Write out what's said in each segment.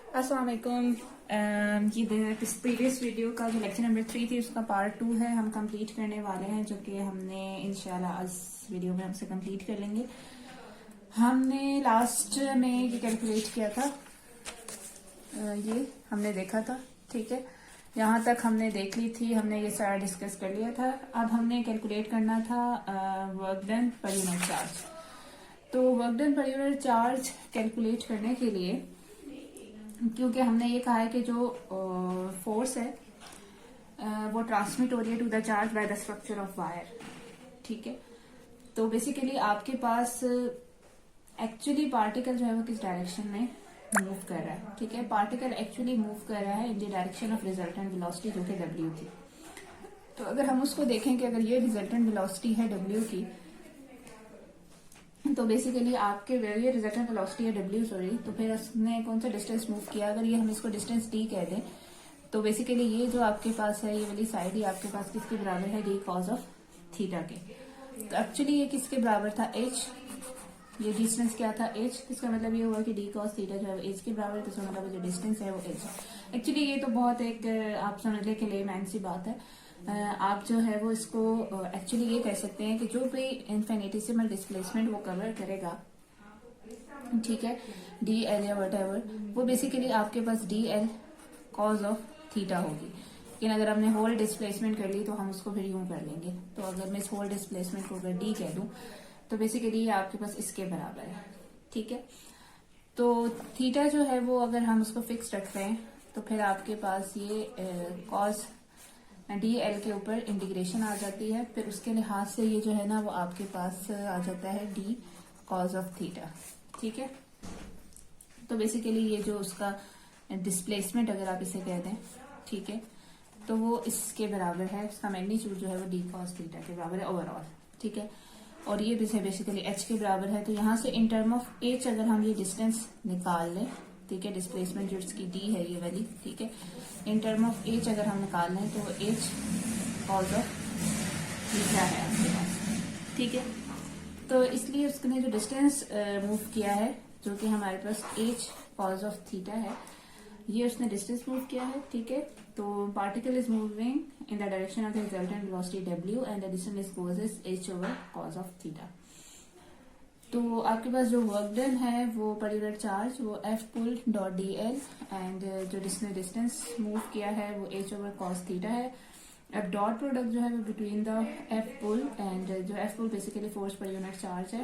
अस्सलाम वालेकुम। ये प्रीवियस वीडियो का जो लेक्चर नंबर 3 थी उसका पार्ट 2 है, हम कंप्लीट करने वाले हैं, जो कि हमने इंशाल्लाह आज वीडियो में हमसे कंप्लीट कर लेंगे। हमने लास्ट में ये कैलकुलेट किया था, ये हमने देखा था, ठीक है। यहाँ तक हमने देख ली थी, हमने ये सारा डिस्कस कर लिया था। अब हमने कैलकुलेट करना था work done per unit charge. तो work done per unit charge calculate करने के लिए, क्योंकि हमने ये कहा है कि जो फोर्स है वो ट्रांसमिट हो रही है to the charge by the structure of wire, ठीक है। तो बेसिकली आपके पास एक्चुअली पार्टिकल जो है वो किस डायरेक्शन में मूव कर रहा है, ठीक है। पार्टिकल एक्चुअली मूव कर रहा है इन the direction of resultant velocity, जो कि W थी। तो अगर हम उसको देखें कि अगर ये रिजल्टेंट वेलोसिटी है W की, तो बेसिकली आपके ये रिजल्टेंट वेलोसिटी है W, सॉरी, तो फिर उसने कौन सा डिस्टेंस मूव किया, अगर ये हम इसको डिस्टेंस D कह दें, तो बेसिकली ये जो आपके पास है, ये वाली साइड ही आपके पास किसके बराबर है, D cos ऑफ थीटा के। तो एक्चुअली ये किसके बराबर था, H। ये डिस्टेंस क्या था, H। इसका मतलब ये हुआ कि D cos थीटा जो है H के बराबर है, तो इसका मतलब जो डिस्टेंस है वो H। एक्चुअली ये तो बहुत एक आप समझने के लिए मैन सी बात है। आप जो है वो इसको एक्चुअली ये कह सकते हैं कि जो भी इनफिनिटेसिमल डिस्प्लेसमेंट वो कवर करेगा, ठीक है, डी एल या वट एवर, वो बेसिकली आपके पास D L cos of theta होगी। लेकिन अगर हमने होल डिस्प्लेसमेंट कर ली तो हम उसको फिर यूं कर लेंगे। तो अगर मैं इस होल डिस्प्लेसमेंट को अगर डी कह दूं तो बेसिकली ये आपके पास इसके बराबर है, ठीक है। तो थीटा जो है वो अगर हम उसको फिक्स रख रहे हैं तो फिर आपके पास ये कॉज डी एल के ऊपर इंटीग्रेशन आ जाती है, फिर उसके लिहाज से ये जो है ना वो आपके पास आ जाता है डी कॉज ऑफ थीटा, ठीक है। तो बेसिकली ये जो उसका डिस्प्लेसमेंट अगर आप इसे कह दें, ठीक है, तो वो इसके बराबर है, उसका मैग्नीट्यूड जो है वो डी कॉस थीटा के बराबर है ओवरऑल, ठीक है। और ये बेसिकली एच के बराबर है। तो यहाँ से इन टर्म ऑफ एच अगर हम ये डिस्टेंस निकाल लें, ठीक है, डिस्प्लेसमेंट जो इसकी डी है ये वाली, ठीक है, इन टर्म ऑफ एच अगर हम निकाल लें तो एच कॉज ऑफ थीटा है आपके पास, ठीक है। तो इसलिए उसने जो डिस्टेंस मूव किया है, जो कि हमारे पास एच कॉज ऑफ थीटा है, ये उसने डिस्टेंस मूव किया है, ठीक है। तो particle is moving in the direction of the resultant velocity W and the distance is cos is H over cos of theta. तो आपके पास जो वर्क डन है वो पर यूनिट चार्ज वो F pull dot DL and जो जिसने डिस्टेंस मूव किया है वो H ओवर कॉस थीटा है। अब डॉट प्रोडक्ट जो है वो between the F pull and जो F pull basically force per unit charge है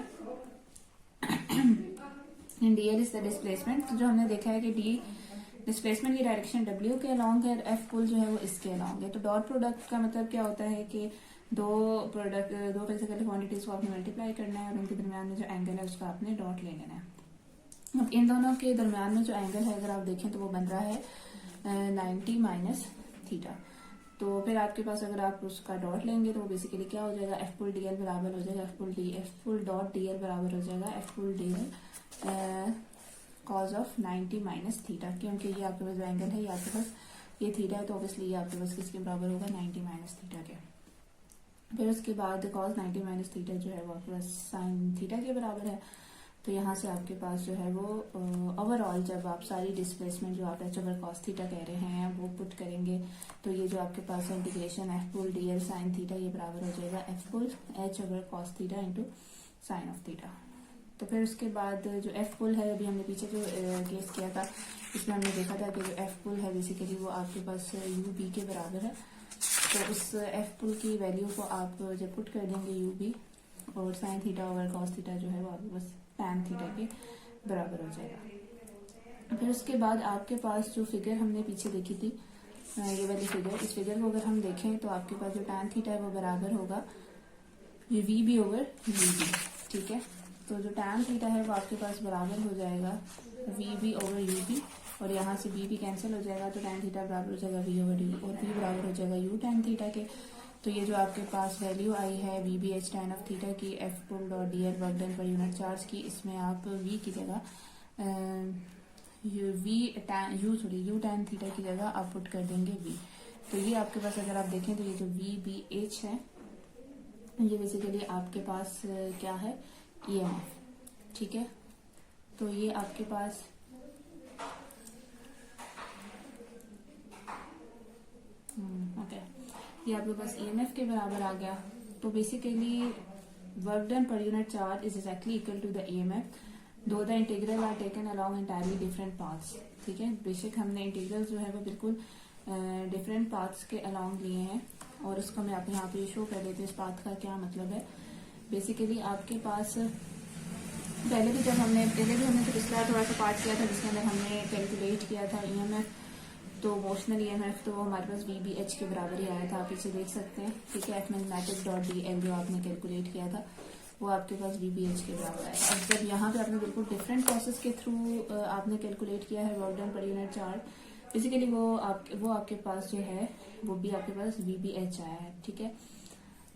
and DL is the displacement. तो जो हमने देखा है कि D डिस्प्लेसमेंट की डायरेक्शन W के अलॉन्ग है और F पुल जो है वो इसके अलॉन्ग है। तो डॉट प्रोडक्ट का मतलब क्या होता है कि दो फिजिकल क्वांटिटीज को आपने मल्टीप्लाई करना है और उनके दरमियान में जो एंगल है उसका आपने डॉट ले लेना है। अब इन दोनों के दरमियान में जो एंगल है अगर आप देखें तो वो बन रहा है 90 माइनस थीटा। तो फिर आपके पास अगर आप उसका डॉट लेंगे तो बेसिकली क्या हो जाएगा, एफ पुल DL बराबर हो जाएगा एफ पुल डॉट DL बराबर हो जाएगा F pull DL cos of 90 minus theta, क्योंकि ये आपके पास जो एंगल है ये आपके पास ये थीटा है, तो ऑब्वियसली ये आपके पास किसके बराबर होगा, 90 माइनस थीटा के। फिर उसके बाद कॉज 90 माइनस थीटा जो है वो आपके पास साइन थीटा के बराबर है। तो यहाँ से आपके पास जो है वो ओवरऑल जब आप सारी डिस्प्लेसमेंट जो आप एच ओवर कॉस थीटा कह रहे हैं वो पुट करेंगे तो ये जो आपके पास integration F pull DL sine theta ये बराबर हो जाएगा F pull H over cos theta into sine of theta. तो फिर उसके बाद जो एफ पुल है, अभी हमने पीछे जो केस किया था इसमें हमने देखा था कि जो एफ पुल है बेसिकली वो आपके पास यू बी के बराबर है। तो उस एफ पुल की वैल्यू को आप जब पुट कर देंगे यू बी और sine theta over cos theta जो है वो आपके पास टैन थीटा के बराबर हो जाएगा। फिर उसके बाद आपके पास जो फिगर हमने पीछे देखी थी ये वाली फिगर, इस फिगर को अगर हम देखें तो आपके पास जो टैन थीटा है वो बराबर होगा ये V B over U B, ठीक है। तो जो टैन थीटा है वो आपके पास बराबर हो जाएगा V B over U B और यहाँ से बी भी कैंसिल हो जाएगा, तो टैन थीटा बराबर हो जाएगा वी ओवर यू और वी बराबर हो जाएगा यू टैन थीटा के। तो ये जो आपके पास वैल्यू आई है V B H tan of theta की F pull dot DL work done per unit charge की, इसमें आप वी की जगह यू टैन थीटा की जगह आप पुट कर देंगे वी। तो ये आपके पास अगर आप देखें तो ये जो वी बी एच है ये बेसिकली आपके पास क्या है, EMF, ठीक है। तो ये आपके पास ये आपके पास ईएमएफ के बराबर आ गया। तो basically work done per unit charge is exactly equal to the EMF though the integral are taken along entirely different paths. ठीक है, बेशक हमने इंटीग्रल जो है वो बिल्कुल डिफरेंट पाथ्स के अलोंग लिए हैं, और उसको मैं आप यहाँ पे शो कर देती हूँ इस पाथ का क्या मतलब है। बेसिकली आपके पास पहले भी हमने तो पिछला थोड़ा सा पार्ट किया था जिसके अंदर हमने कैलकुलेट किया था ईएमएफ, तो मोशनल ईएमएफ तो हमारे पास वीबीएच के बराबर ही आया था, आप इसे देख सकते हैं। ठीक है, F magnetic dot D L जो आपने कैलकुलेट किया था वो आपके पास वीबीएच के बराबर आया। अब जब यहाँ पे आपने बिल्कुल डिफरेंट प्रोसेस के थ्रू आपने कैलकुलेट किया है work done per unit charge, basically वो आपके पास जो है वो भी आपके पास वीबीएच आया है। ठीक है,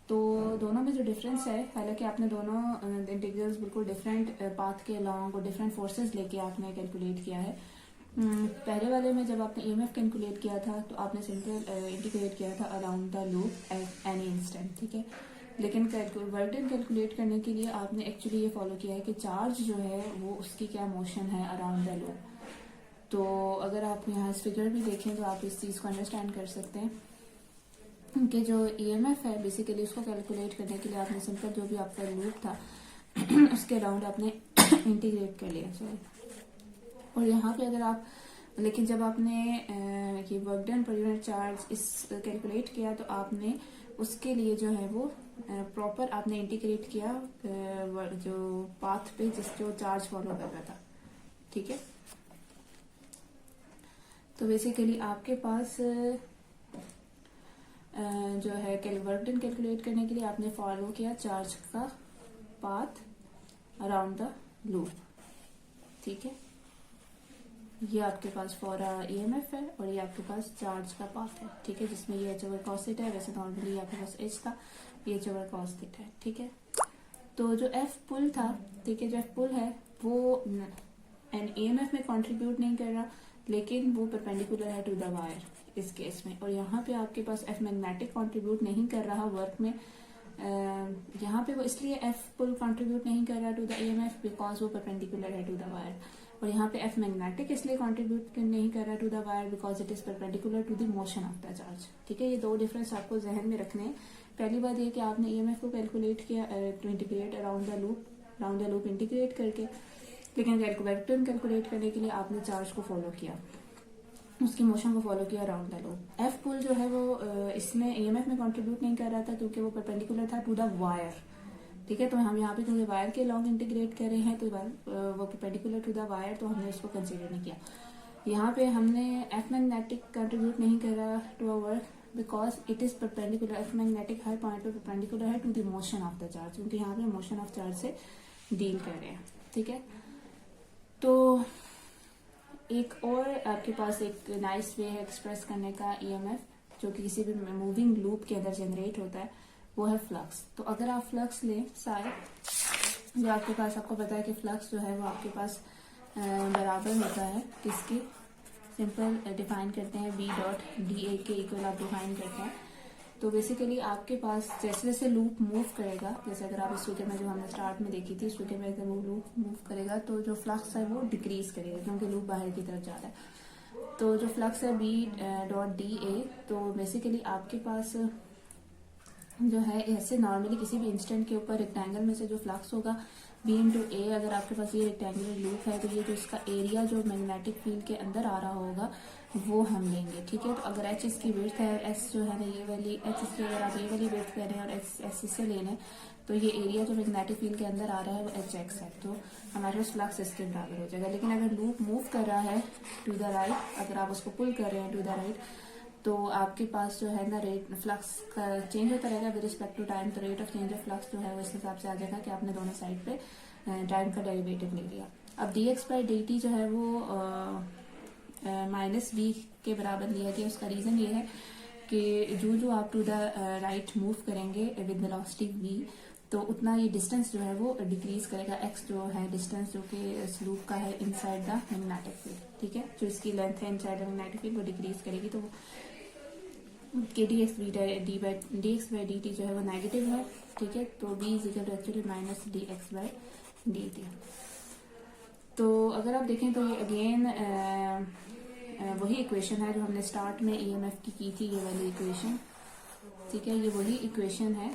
तो दोनों में जो डिफरेंस है, हालांकि आपने दोनों इंटीग्रल्स बिल्कुल डिफरेंट पाथ के अलोंग और डिफरेंट फोर्सेस लेके आपने कैलकुलेट किया है। पहले वाले में जब आपने ईएमएफ कैलकुलेट किया था तो आपने सिंपल इंटीग्रेट किया था around the loop at any instant. ठीक है, लेकिन वर्क डन कैलकुलेट करने के लिए आपने एक्चुअली ये फॉलो किया है कि चार्ज जो है वो उसकी क्या मोशन है अराउंड द लूप। तो अगर आप यहाँ इस फिगर भी देखें तो आप इस चीज़ को अंडरस्टैंड कर सकते हैं कि जो ईएमएफ है बेसिकली उसको कैलकुलेट करने के लिए आपने सिंपल जो भी आपका लूप था उसके अराउंड आपने इंटीग्रेट कर लिया। सॉरी, और यहाँ पे अगर आप लेकिन जब आपने ये work done per unit charge इस कैलकुलेट किया तो आपने उसके लिए जो है वो प्रॉपर आपने इंटीग्रेट किया जो पाथ पे जो चार्ज फॉलो कर रहा था। ठीक है, तो बेसिकली आपके पास जो है वर्क डन कैलकुलेट करने के लिए आपने फॉलो किया चार्ज का पाथ अराउंड द लूप। ठीक है, ये आपके पास फॉर ईएमएफ है और ये आपके पास चार्ज का पाथ है। ठीक है, जिसमें ये एच ओवर कॉस थीटा है, वैसे नॉर्मली आपके पास एच था, ये एच ओवर कॉस थीटा है। ठीक है, तो जो एफ पुल था, ठीक है, जो एफ पुल है वो एन ईएमएफ में कंट्रीब्यूट नहीं कर रहा, लेकिन वो परपेंडिकुलर है टू द वायर इस केस में। और यहाँ पे आपके पास एफ मैग्नेटिक कंट्रीब्यूट नहीं कर रहा वर्क में, यहाँ पे वो इसलिए एफ पुल कंट्रीब्यूट नहीं कर रहा टू द ईएमएफ बिकॉज वो परपेंडिकुलर है टू द वायर, और यहाँ पे एफ मैग्नेटिक इसलिए कंट्रीब्यूट नहीं कर रहा to the wire because it is perpendicular to the motion of the charge. ठीक है, ये दो डिफरेंस आपको जहन में रखने हैं। पहली बात ये कि आपने ईएमएफ को कैलकुलेट किया to integrate around the loop integrate करके, लेकिन वर्क डन कैलकुलेट करने के लिए आपने चार्ज को फॉलो किया, उसकी मोशन को फॉलो किया अराउंड द लूप। एफ पुल जो है वो इसमें ईएमएफ में कंट्रीब्यूट नहीं कर रहा था क्योंकि वो परपेंडिकुलर था टू द वायर। ठीक है, तो हम यहाँ पे क्योंकि वायर के लॉन्ग इंटीग्रेट कर रहे हैं तो वो परपेंडिकुलर टू द वायर, तो हमने उसको कंसीडर नहीं किया। यहाँ पे हमने एफ मैग्नेटिक कंट्रीब्यूट नहीं कर रहा to a work because it is perpendicular, F magnetic हर पॉइंट पे परपेंडिकुलर है to the motion of the charge, क्योंकि यहाँ पे मोशन ऑफ चार्ज से डील कर रहे हैं। ठीक है, तो एक और आपके पास एक नाइस वे है एक्सप्रेस करने का ईएमएफ जो कि किसी भी मूविंग लूप के अंदर जनरेट होता है, वो है फ्लक्स। तो अगर आप फ्लक्स लें सारे, जो आपके पास आपको पता है कि फ्लक्स जो है वो आपके पास बराबर होता है किसके, सिंपल डिफाइन करते हैं बी डॉट डी ए के इक्वल आप डिफाइन करते हैं। तो बेसिकली आपके पास जैसे जैसे लूप मूव करेगा, जैसे अगर आप इस फिगर में जो हमने स्टार्ट में देखी थी इस फिगर में अगर वो लूप मूव करेगा तो जो फ्लक्स है वो डिक्रीज करेगा क्योंकि लूप बाहर की तरफ जा रहा है। तो जो फ्लक्स है बी डॉट डी ए, तो बेसिकली आपके पास जो है ऐसे नॉर्मली किसी भी इंस्टेंट के ऊपर रेक्टेंगल में से जो फ्लक्स होगा बी इंटू ए, अगर आपके पास ये रेक्टेंगुलर लूप है तो ये जो इसका एरिया जो मैग्नेटिक फील्ड के अंदर आ रहा होगा वो हम लेंगे। ठीक है, तो अगर एच इसकी विड्थ है, एस जो है ना ये वाली एच इसकी अगर आप ये वाली विड्थ कह रहे हैं और एस इससे ले लें तो ये एरिया जो मैग्नेटिक फील्ड के अंदर आ रहा है वो एच एक्स है, तो हमारे पास फ्लक्स इसके बराबर हो जाएगा। लेकिन अगर लूप मूव कर रहा है टू द राइट, अगर आप उसको पुल कर रहे हैं टू द राइट, तो आपके पास जो है ना रेट फ्लक्स का चेंज होता रहेगा विद रिस्पेक्ट टू टाइम। तो rate of change of flux जो है वो इस हिसाब से आ जाएगा कि आपने दोनों साइड पे टाइम का डेरिवेटिव ले लिया। अब D X by D T जो है वो माइनस बी के बराबर लिया गया। उसका रीजन ये है कि जो आप टू द राइट मूव करेंगे विद वेलोसिटी v, तो उतना ये डिस्टेंस जो है वो डिक्रीज करेगा। एक्स जो है डिस्टेंस जो कि इस लूप का है इनसाइड द मैग्नेटिक फील्ड। ठीक है, जो इसकी लेंथ है इनसाइड द मैग्नेटिक फील्ड वो डिक्रीज करेगी, तो के D X by D T जो है वो नेगेटिव है। ठीक है, तो B is equal to actually minus D X by D T. तो अगर आप देखें तो ये अगेन वही इक्वेशन है जो हमने स्टार्ट में ईएमएफ की थी, ये वाली इक्वेशन। ठीक है, ये वही इक्वेशन है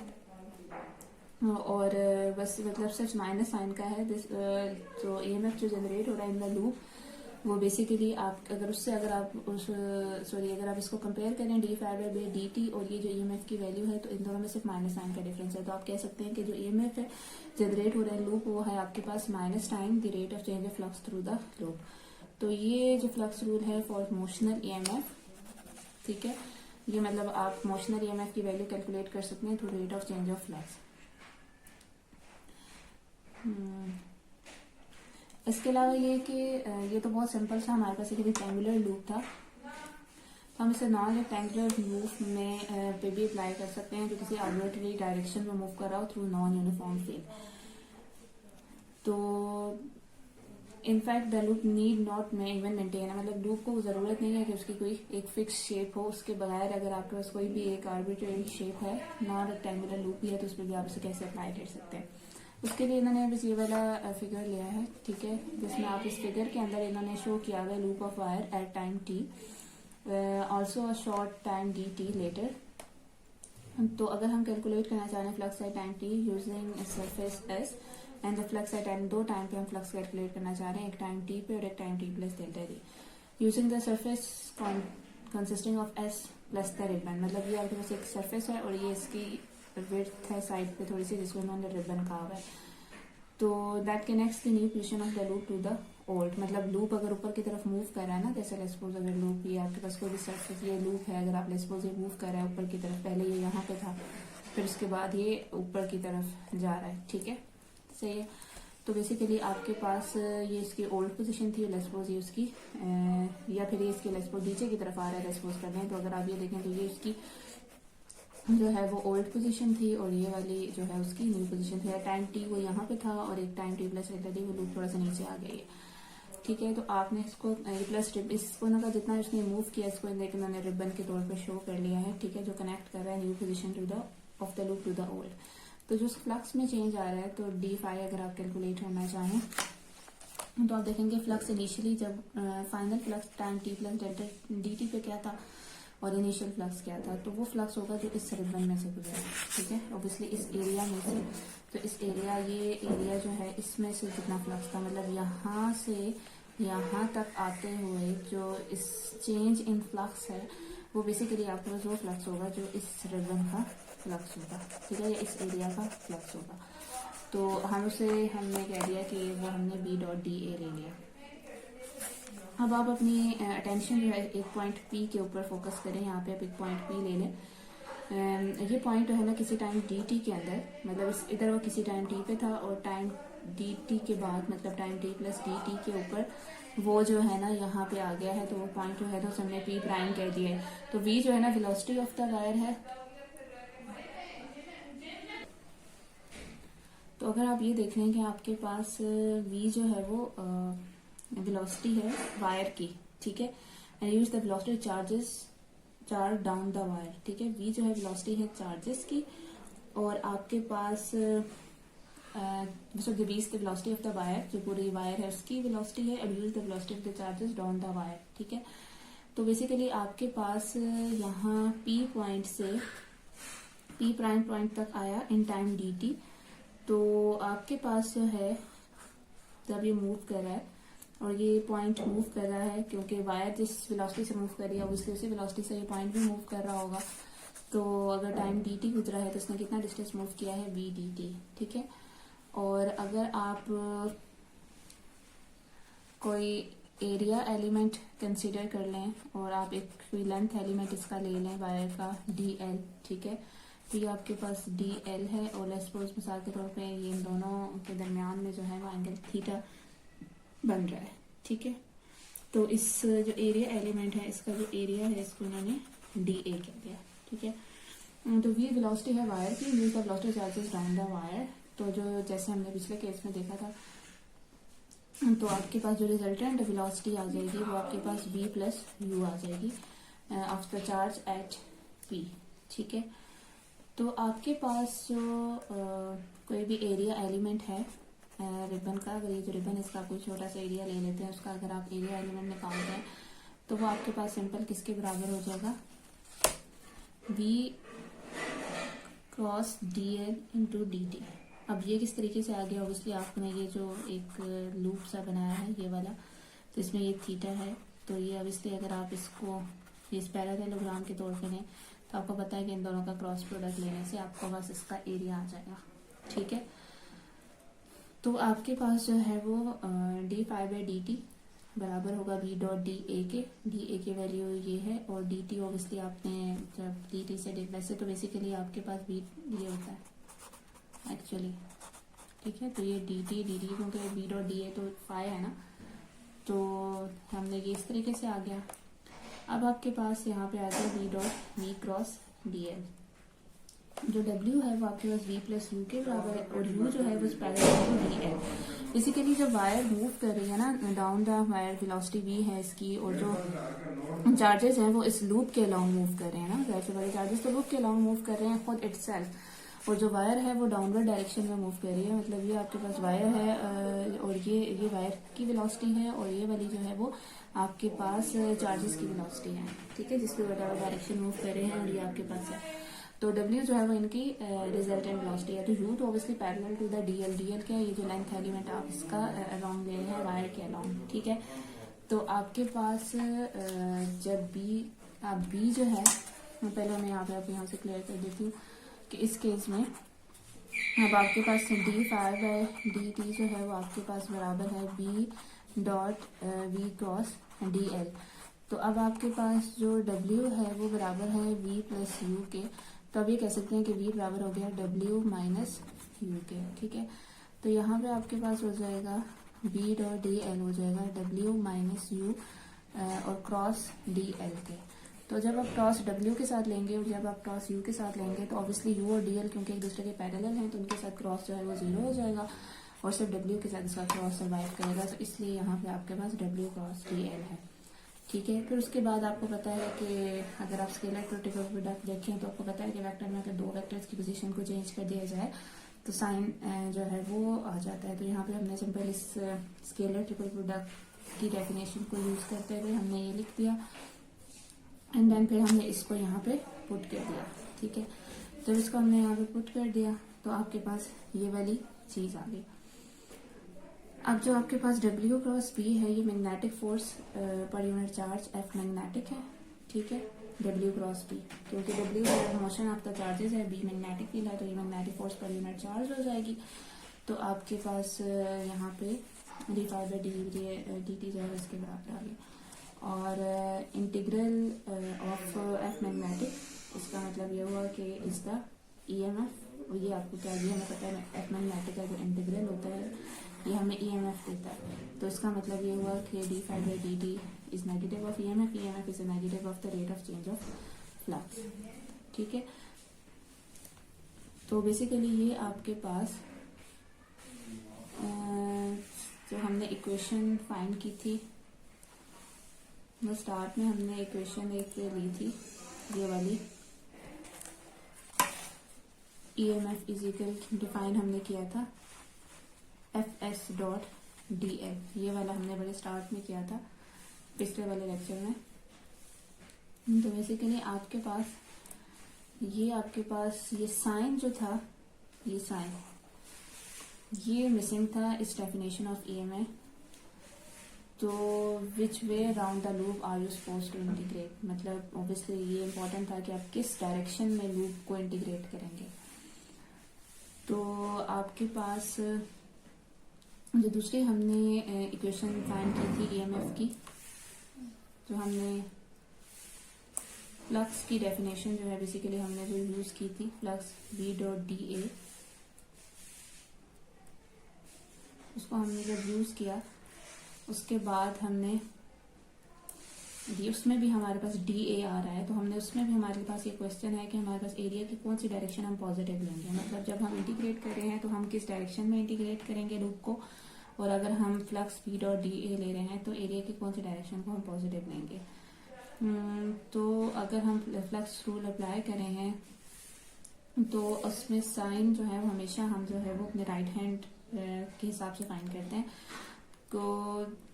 और बस मतलब सिर्फ माइनस साइन का है। दिस जो ईएमएफ जो जनरेट हो रहा है इन द लूप, वो बेसिकली आप अगर आप इसको कंपेयर करें D phi by D T और ये जो ईएमएफ की वैल्यू है, तो इन दोनों में सिर्फ माइनस साइन का डिफरेंस है। तो आप कह सकते हैं कि जो ईएमएफ है जनरेट हो रहा है लूप, वो है आपके पास minus time the rate of change of flux through the loop. तो ये जो फ्लक्स रूल है फॉर मोशनल ईएमएफ, ठीक है, ये मतलब आप मोशनल ईएमएफ की वैल्यू कैलकुलेट कर सकते हैं through rate of change of flux. इसके अलावा ये कि ये तो बहुत सिंपल था, हमारे पास एक रेक्टेंगुलर लूप था, तो हम इसे नॉन रेक्टेंगुलर लूप में पे भी अप्लाई कर सकते हैं जो किसी आर्बिट्रेरी डायरेक्शन में मूव कर रहा हो थ्रू नॉन यूनिफॉर्म फील्ड। तो in fact the loop need not में इवन मेंटेन है, मतलब लूप को जरूरत नहीं है कि उसकी कोई एक फिक्स शेप हो, उसके बगैर अगर आपके पास कोई भी एक आर्बिट्रेरी शेप है, नॉन रेक्टेंगुलर लूप भी है, तो उस पर भी आप इसे कैसे अप्लाई कर सकते हैं। उसके लिए इन्होंने बस ये वाला फिगर लिया है, ठीक है, जिसमें आप इस फिगर के अंदर इन्होंने शो किया हुआ loop of wire at time T, also a short time D T later. तो अगर हम कैलकुलेट करना चाह रहे हैं flux at time T using surface S and the flux at time, दो टाइम पे हम फ्लक्स कैलकुलेट करना चाह रहे हैं, एक टाइम टी पे और एक time T plus delta D, using the surface consisting of S plus the ribbon. मतलब ये आपके पास एक सरफेस है और ये इसकी विड्थ है साइड पे थोड़ी सी, जिसको उन्होंने रिबन कहा हुआ है। तो that connects the new position of the loop to the old. मतलब लूप अगर ऊपर की तरफ मूव कर रहा है ना, जैसे लेट्स सपोज अगर लूप ये आपके पास कोई भी सरफेस, ये लूप है, अगर आप लेट्स सपोज ये मूव कर रहा है ऊपर की तरफ, पहले ये यहाँ पे था, फिर उसके बाद ये ऊपर की तरफ जा रहा है, ठीक है, सही है। तो बेसिकली आपके पास ये इसकी ओल्ड पोजीशन थी, लेट्स सपोज ये उसकी या फिर ये इसकी लेट्स सपोज नीचे की तरफ आ रहा है लेट्स सपोज करने हैं। तो अगर आप ये देखें तो ये इसकी जो है वो ओल्ड पोजीशन थी और ये वाली जो है उसकी न्यू पोजीशन थी। टाइम टी वो यहाँ पे था और एक time T plus delta T वो लूप थोड़ा सा नीचे आ गई है, ठीक है। तो आपने इसको प्लस इसको ना जितना इसने मूव किया, इसको लेकिन मैंने रिबन के तौर पे शो कर लिया है, ठीक है, जो कनेक्ट कर रहा है new position to the of the loop to the old. तो जो फ्लक्स में चेंज आ रहा है, तो डी फाई अगर आप कैलकुलेट करना चाहें तो आप देखेंगे फ्लक्स इनिशियली जब final flux time T plus delta D T पे क्या था और इनिशियल फ्लक्स क्या था, तो वो फ्लक्स होगा जो इस रिबन में से गुजरा, ठीक है, ऑब्वियसली इस एरिया में से। तो इस एरिया, ये एरिया जो है इसमें से जितना फ्लक्स था, मतलब यहाँ से यहाँ तक आते हुए जो इस चेंज इन फ्लक्स है, वो बेसिकली आपके पास वो फ्लक्स होगा जो इस रिबन का फ्लक्स होगा, ठीक है, या इस एरिया का फ्लक्स होगा। तो हमने कह दिया कि वो हमने बी डॉट डी ए ले लिया। अब आप अपनी अटेंशन जो है एक पॉइंट पी के ऊपर फोकस करें, यहाँ पे आप एक पॉइंट पी ले लें। ये पॉइंट है ना किसी टाइम डी टी के अंदर, मतलब इधर वो किसी टाइम टी पे था और टाइम डी टी के बाद मतलब time T plus D T के ऊपर वो जो है ना यहाँ पे आ गया है, तो वो पॉइंट जो है तो हमने पी प्राइम कह दिया है। तो वी जो है ना वेलोसिटी ऑफ द वायर है। तो अगर आप ये देख लें कि आपके पास वी जो है वो वेलोसिटी है वायर की, ठीक है, and use the velocity charge down the wire, ठीक है। वी जो है वेलोसिटी है चार्जेस की और आपके पास the velocity of the wire, जो पूरी वायर है उसकी वेलोसिटी है, and use the velocity of the charges down the wire, ठीक है। तो बेसिकली आपके पास यहाँ पी पॉइंट से पी प्राइम पॉइंट तक आया इन टाइम डी टी। तो आपके पास जो है जब ये मूव कर रहा है और ये पॉइंट मूव कर रहा है, क्योंकि वायर जिस वेलोसिटी से मूव कर रही है उसी वेलोसिटी से ये पॉइंट भी मूव कर रहा होगा। तो अगर टाइम डी टी गुजरा है तो इसने कितना डिस्टेंस मूव किया है, वी डी टी, ठीक है। और अगर आप कोई एरिया एलिमेंट कंसीडर कर लें और आप एक कोई लेंथ एलिमेंट इसका ले लें वायर का डी एल, ठीक है, तो ये आपके पास डी एल है और लेट्स सपोज मिसाल के तौर पे ये इन दोनों के दरमियान में जो है वो एंगल थीटा बन रहा है, ठीक है। तो इस जो एरिया एलिमेंट है इसका जो एरिया है इसको इन्होंने डी ए कह दिया, ठीक है। तो वी वेलोसिटी है वायर की, V the velocity charges down the wire. तो जो जैसे हमने पिछले केस में देखा था, तो आपके पास जो रिजल्टेंट वेलोसिटी आ जाएगी वो आपके पास v प्लस यू आ जाएगी of the charge at p, ठीक है। तो आपके पास जो कोई भी एरिया एलिमेंट है रिबन का, अगर ये जो रिबन इसका कोई छोटा सा एरिया ले लेते हैं, उसका अगर आप एरिया एलिमेंट निकालते हैं तो वो आपके पास सिंपल किसके बराबर हो जाएगा, v cross D L into D T. अब ये किस तरीके से आ गया, ऑब्वियसली आपने ये जो एक लूप सा बनाया है ये वाला, तो इसमें ये थीटा है, तो ये ऑब्वियसली अगर आप इसको इस पैरेललोग्राम के तौर पे लें तो आपको पता है कि इन दोनों का क्रॉस प्रोडक्ट लेने से आपको बस इसका एरिया आ जाएगा। ठीक है, तो आपके पास जो है वो D phi by D T बराबर होगा बी डॉट डी ए के। डी ए की वैल्यू ये है, और डी टी ऑब्वियसली आपने जब डी टी से वैसे तो बेसिकली आपके पास बी ये होता है एक्चुअली। ठीक है, तो ये डी टी क्योंकि बी डॉट डी ए तो फाई है ना, तो हमने ये इस तरीके से आ गया। अब आपके पास यहाँ पे आ गया V dot V cross D L. जो W है वो आपके पास V प्लस यू के बराबर है, और U जो है वो parallel to D L. Basically जब वायर मूव कर रही है ना down the wire, velocity V है इसकी, और जो चार्जेस हैं वो इस लूप के अलोंग मूव कर रहे हैं ना, जाहिर सी बड़े चार्जेस तो लूप के अलोंग मूव कर रहे हैं खुद इटसेल्फ, और जो वायर है वो डाउनवर्ड डायरेक्शन में मूव कर रही है। मतलब ये आपके पास वायर है और ये वायर की वेलोसिटी है, और ये वाली जो है वो आपके पास चार्जेस की वेलोसिटी है। ठीक है, जिसकी वजह डायरेक्शन मूव कर रहे हैं, और ये आपके पास है। तो W जो है वो इनकी रिजल्टेंट वेलोसिटी है। तो U तो obviously parallel to the DL। DL क्या है, ये जो लेंथ एलिमेंट आप इसका अलोंग ले रहे हैं वायर के अलोंग। ठीक है, तो आपके पास जब B जो है, पहले मैं यहाँ से क्लियर कर देती हूँ कि इस केस में अब आपके पास D phi by D T जो है वो आपके पास बराबर है B dot V cross D L. तो अब आपके पास जो W है वो बराबर है V प्लस यू के। तो अब ये कह सकते हैं कि V बराबर हो गया W माइनस यू के। ठीक है, तो यहाँ पे आपके पास हो जाएगा B डॉट डी एल हो जाएगा W माइनस यू और क्रॉस डी एल के। तो जब आप क्रॉस W के साथ लेंगे और जब आप क्रॉस U के साथ लेंगे तो ऑब्वियसली U और DL क्योंकि एक दूसरे के पैरेलल हैं तो उनके साथ क्रॉस जो है वो 0 हो जाएगा, और सिर्फ W के साथ इसका क्रॉस सर्वाइव करेगा। तो इसलिए यहाँ पे आपके पास W क्रॉस DL है। ठीक है, फिर उसके बाद आपको पता है कि अगर आप स्केलर ट्रिपल प्रोडक्ट देखें तो आपको पता है कि वेक्टर में अगर दो वेक्टर्स की पोजीशन को चेंज कर दिया जाए तो साइन जो है वो आ जाता है। तो यहाँ पे हमने सिंपल इस स्केलर ट्रिपल प्रोडक्ट की डेफिनेशन को यूज करते हुए हमने ये लिख दिया, एंड देन फिर हमने इसको यहाँ पे पुट कर दिया। ठीक है, जब इसको हमने यहाँ पे पुट कर दिया तो आपके पास ये वाली चीज आ गई। अब जो आपके पास W क्रॉस B है ये magnetic force per unit charge F magnetic है। ठीक है, W क्रॉस B, क्योंकि W है मोशन ऑफ द चार्जेस है, B मैग्नेटिक फील्ड है, तो ये magnetic force per unit charge हो जाएगी। तो आपके पास यहाँ पे D phi by D T जो है इसके बराबर आ गया। और इंटीग्रल ऑफ F मैग्नेटिक, इसका मतलब ये हुआ कि इज द EMF, ये आपको क्या दिया हमें पता है F मैग्नेटिक का जो इंटीग्रल होता है ये हमें EMF देता है। तो इसका मतलब ये हुआ कि D phi by D T is negative of EMF is a negative of the rate of change of flux. ठीक है, तो बेसिकली ये आपके पास जो हमने इक्वेशन फाइंड की थी वो स्टार्ट में हमने इक्वेशन एक ली थी ये वाली, EMF इज इक्वल डिफाइन हमने किया था Fs डॉट डी एल, ये वाला हमने बड़े स्टार्ट में किया था पिछले वाले लेक्चर में। तो बेसिकली आपके पास ये साइन जो था, ये साइन ये मिसिंग था इस डेफिनेशन ऑफ EMF। तो which way around the loop are you suppose to integrate, मतलब ऑब्वियसली ये इंपॉर्टेंट था कि आप किस डायरेक्शन में लूप को इंटीग्रेट करेंगे। तो आपके पास जो दूसरी हमने इक्वेशन फाइंड की थी EMF की, जो हमने फ्लक्स की डेफिनेशन जो है बेसिकली हमने जो यूज की थी फ्लक्स V डॉट डी ए, उसको हमने जब यूज किया उसके बाद हमने उसमें भी हमारे पास DA आ रहा है, तो हमने उसमें भी हमारे पास ये क्वेश्चन है कि हमारे पास एरिया की कौन सी डायरेक्शन हम पॉजिटिव लेंगे, मतलब जब हम इंटीग्रेट कर रहे हैं तो हम किस डायरेक्शन में इंटीग्रेट करेंगे लूप को, और अगर हम फ्लक्स V डॉट डी ए ले रहे हैं तो एरिया की कौन सी डायरेक्शन को हम पॉजिटिव लेंगे। तो अगर हम फ्लक्स रूल अप्लाई करें हैं तो उसमें साइन जो है वो हमेशा हम जो है वो अपने राइट हैंड के हिसाब से फाइंड करते हैं। तो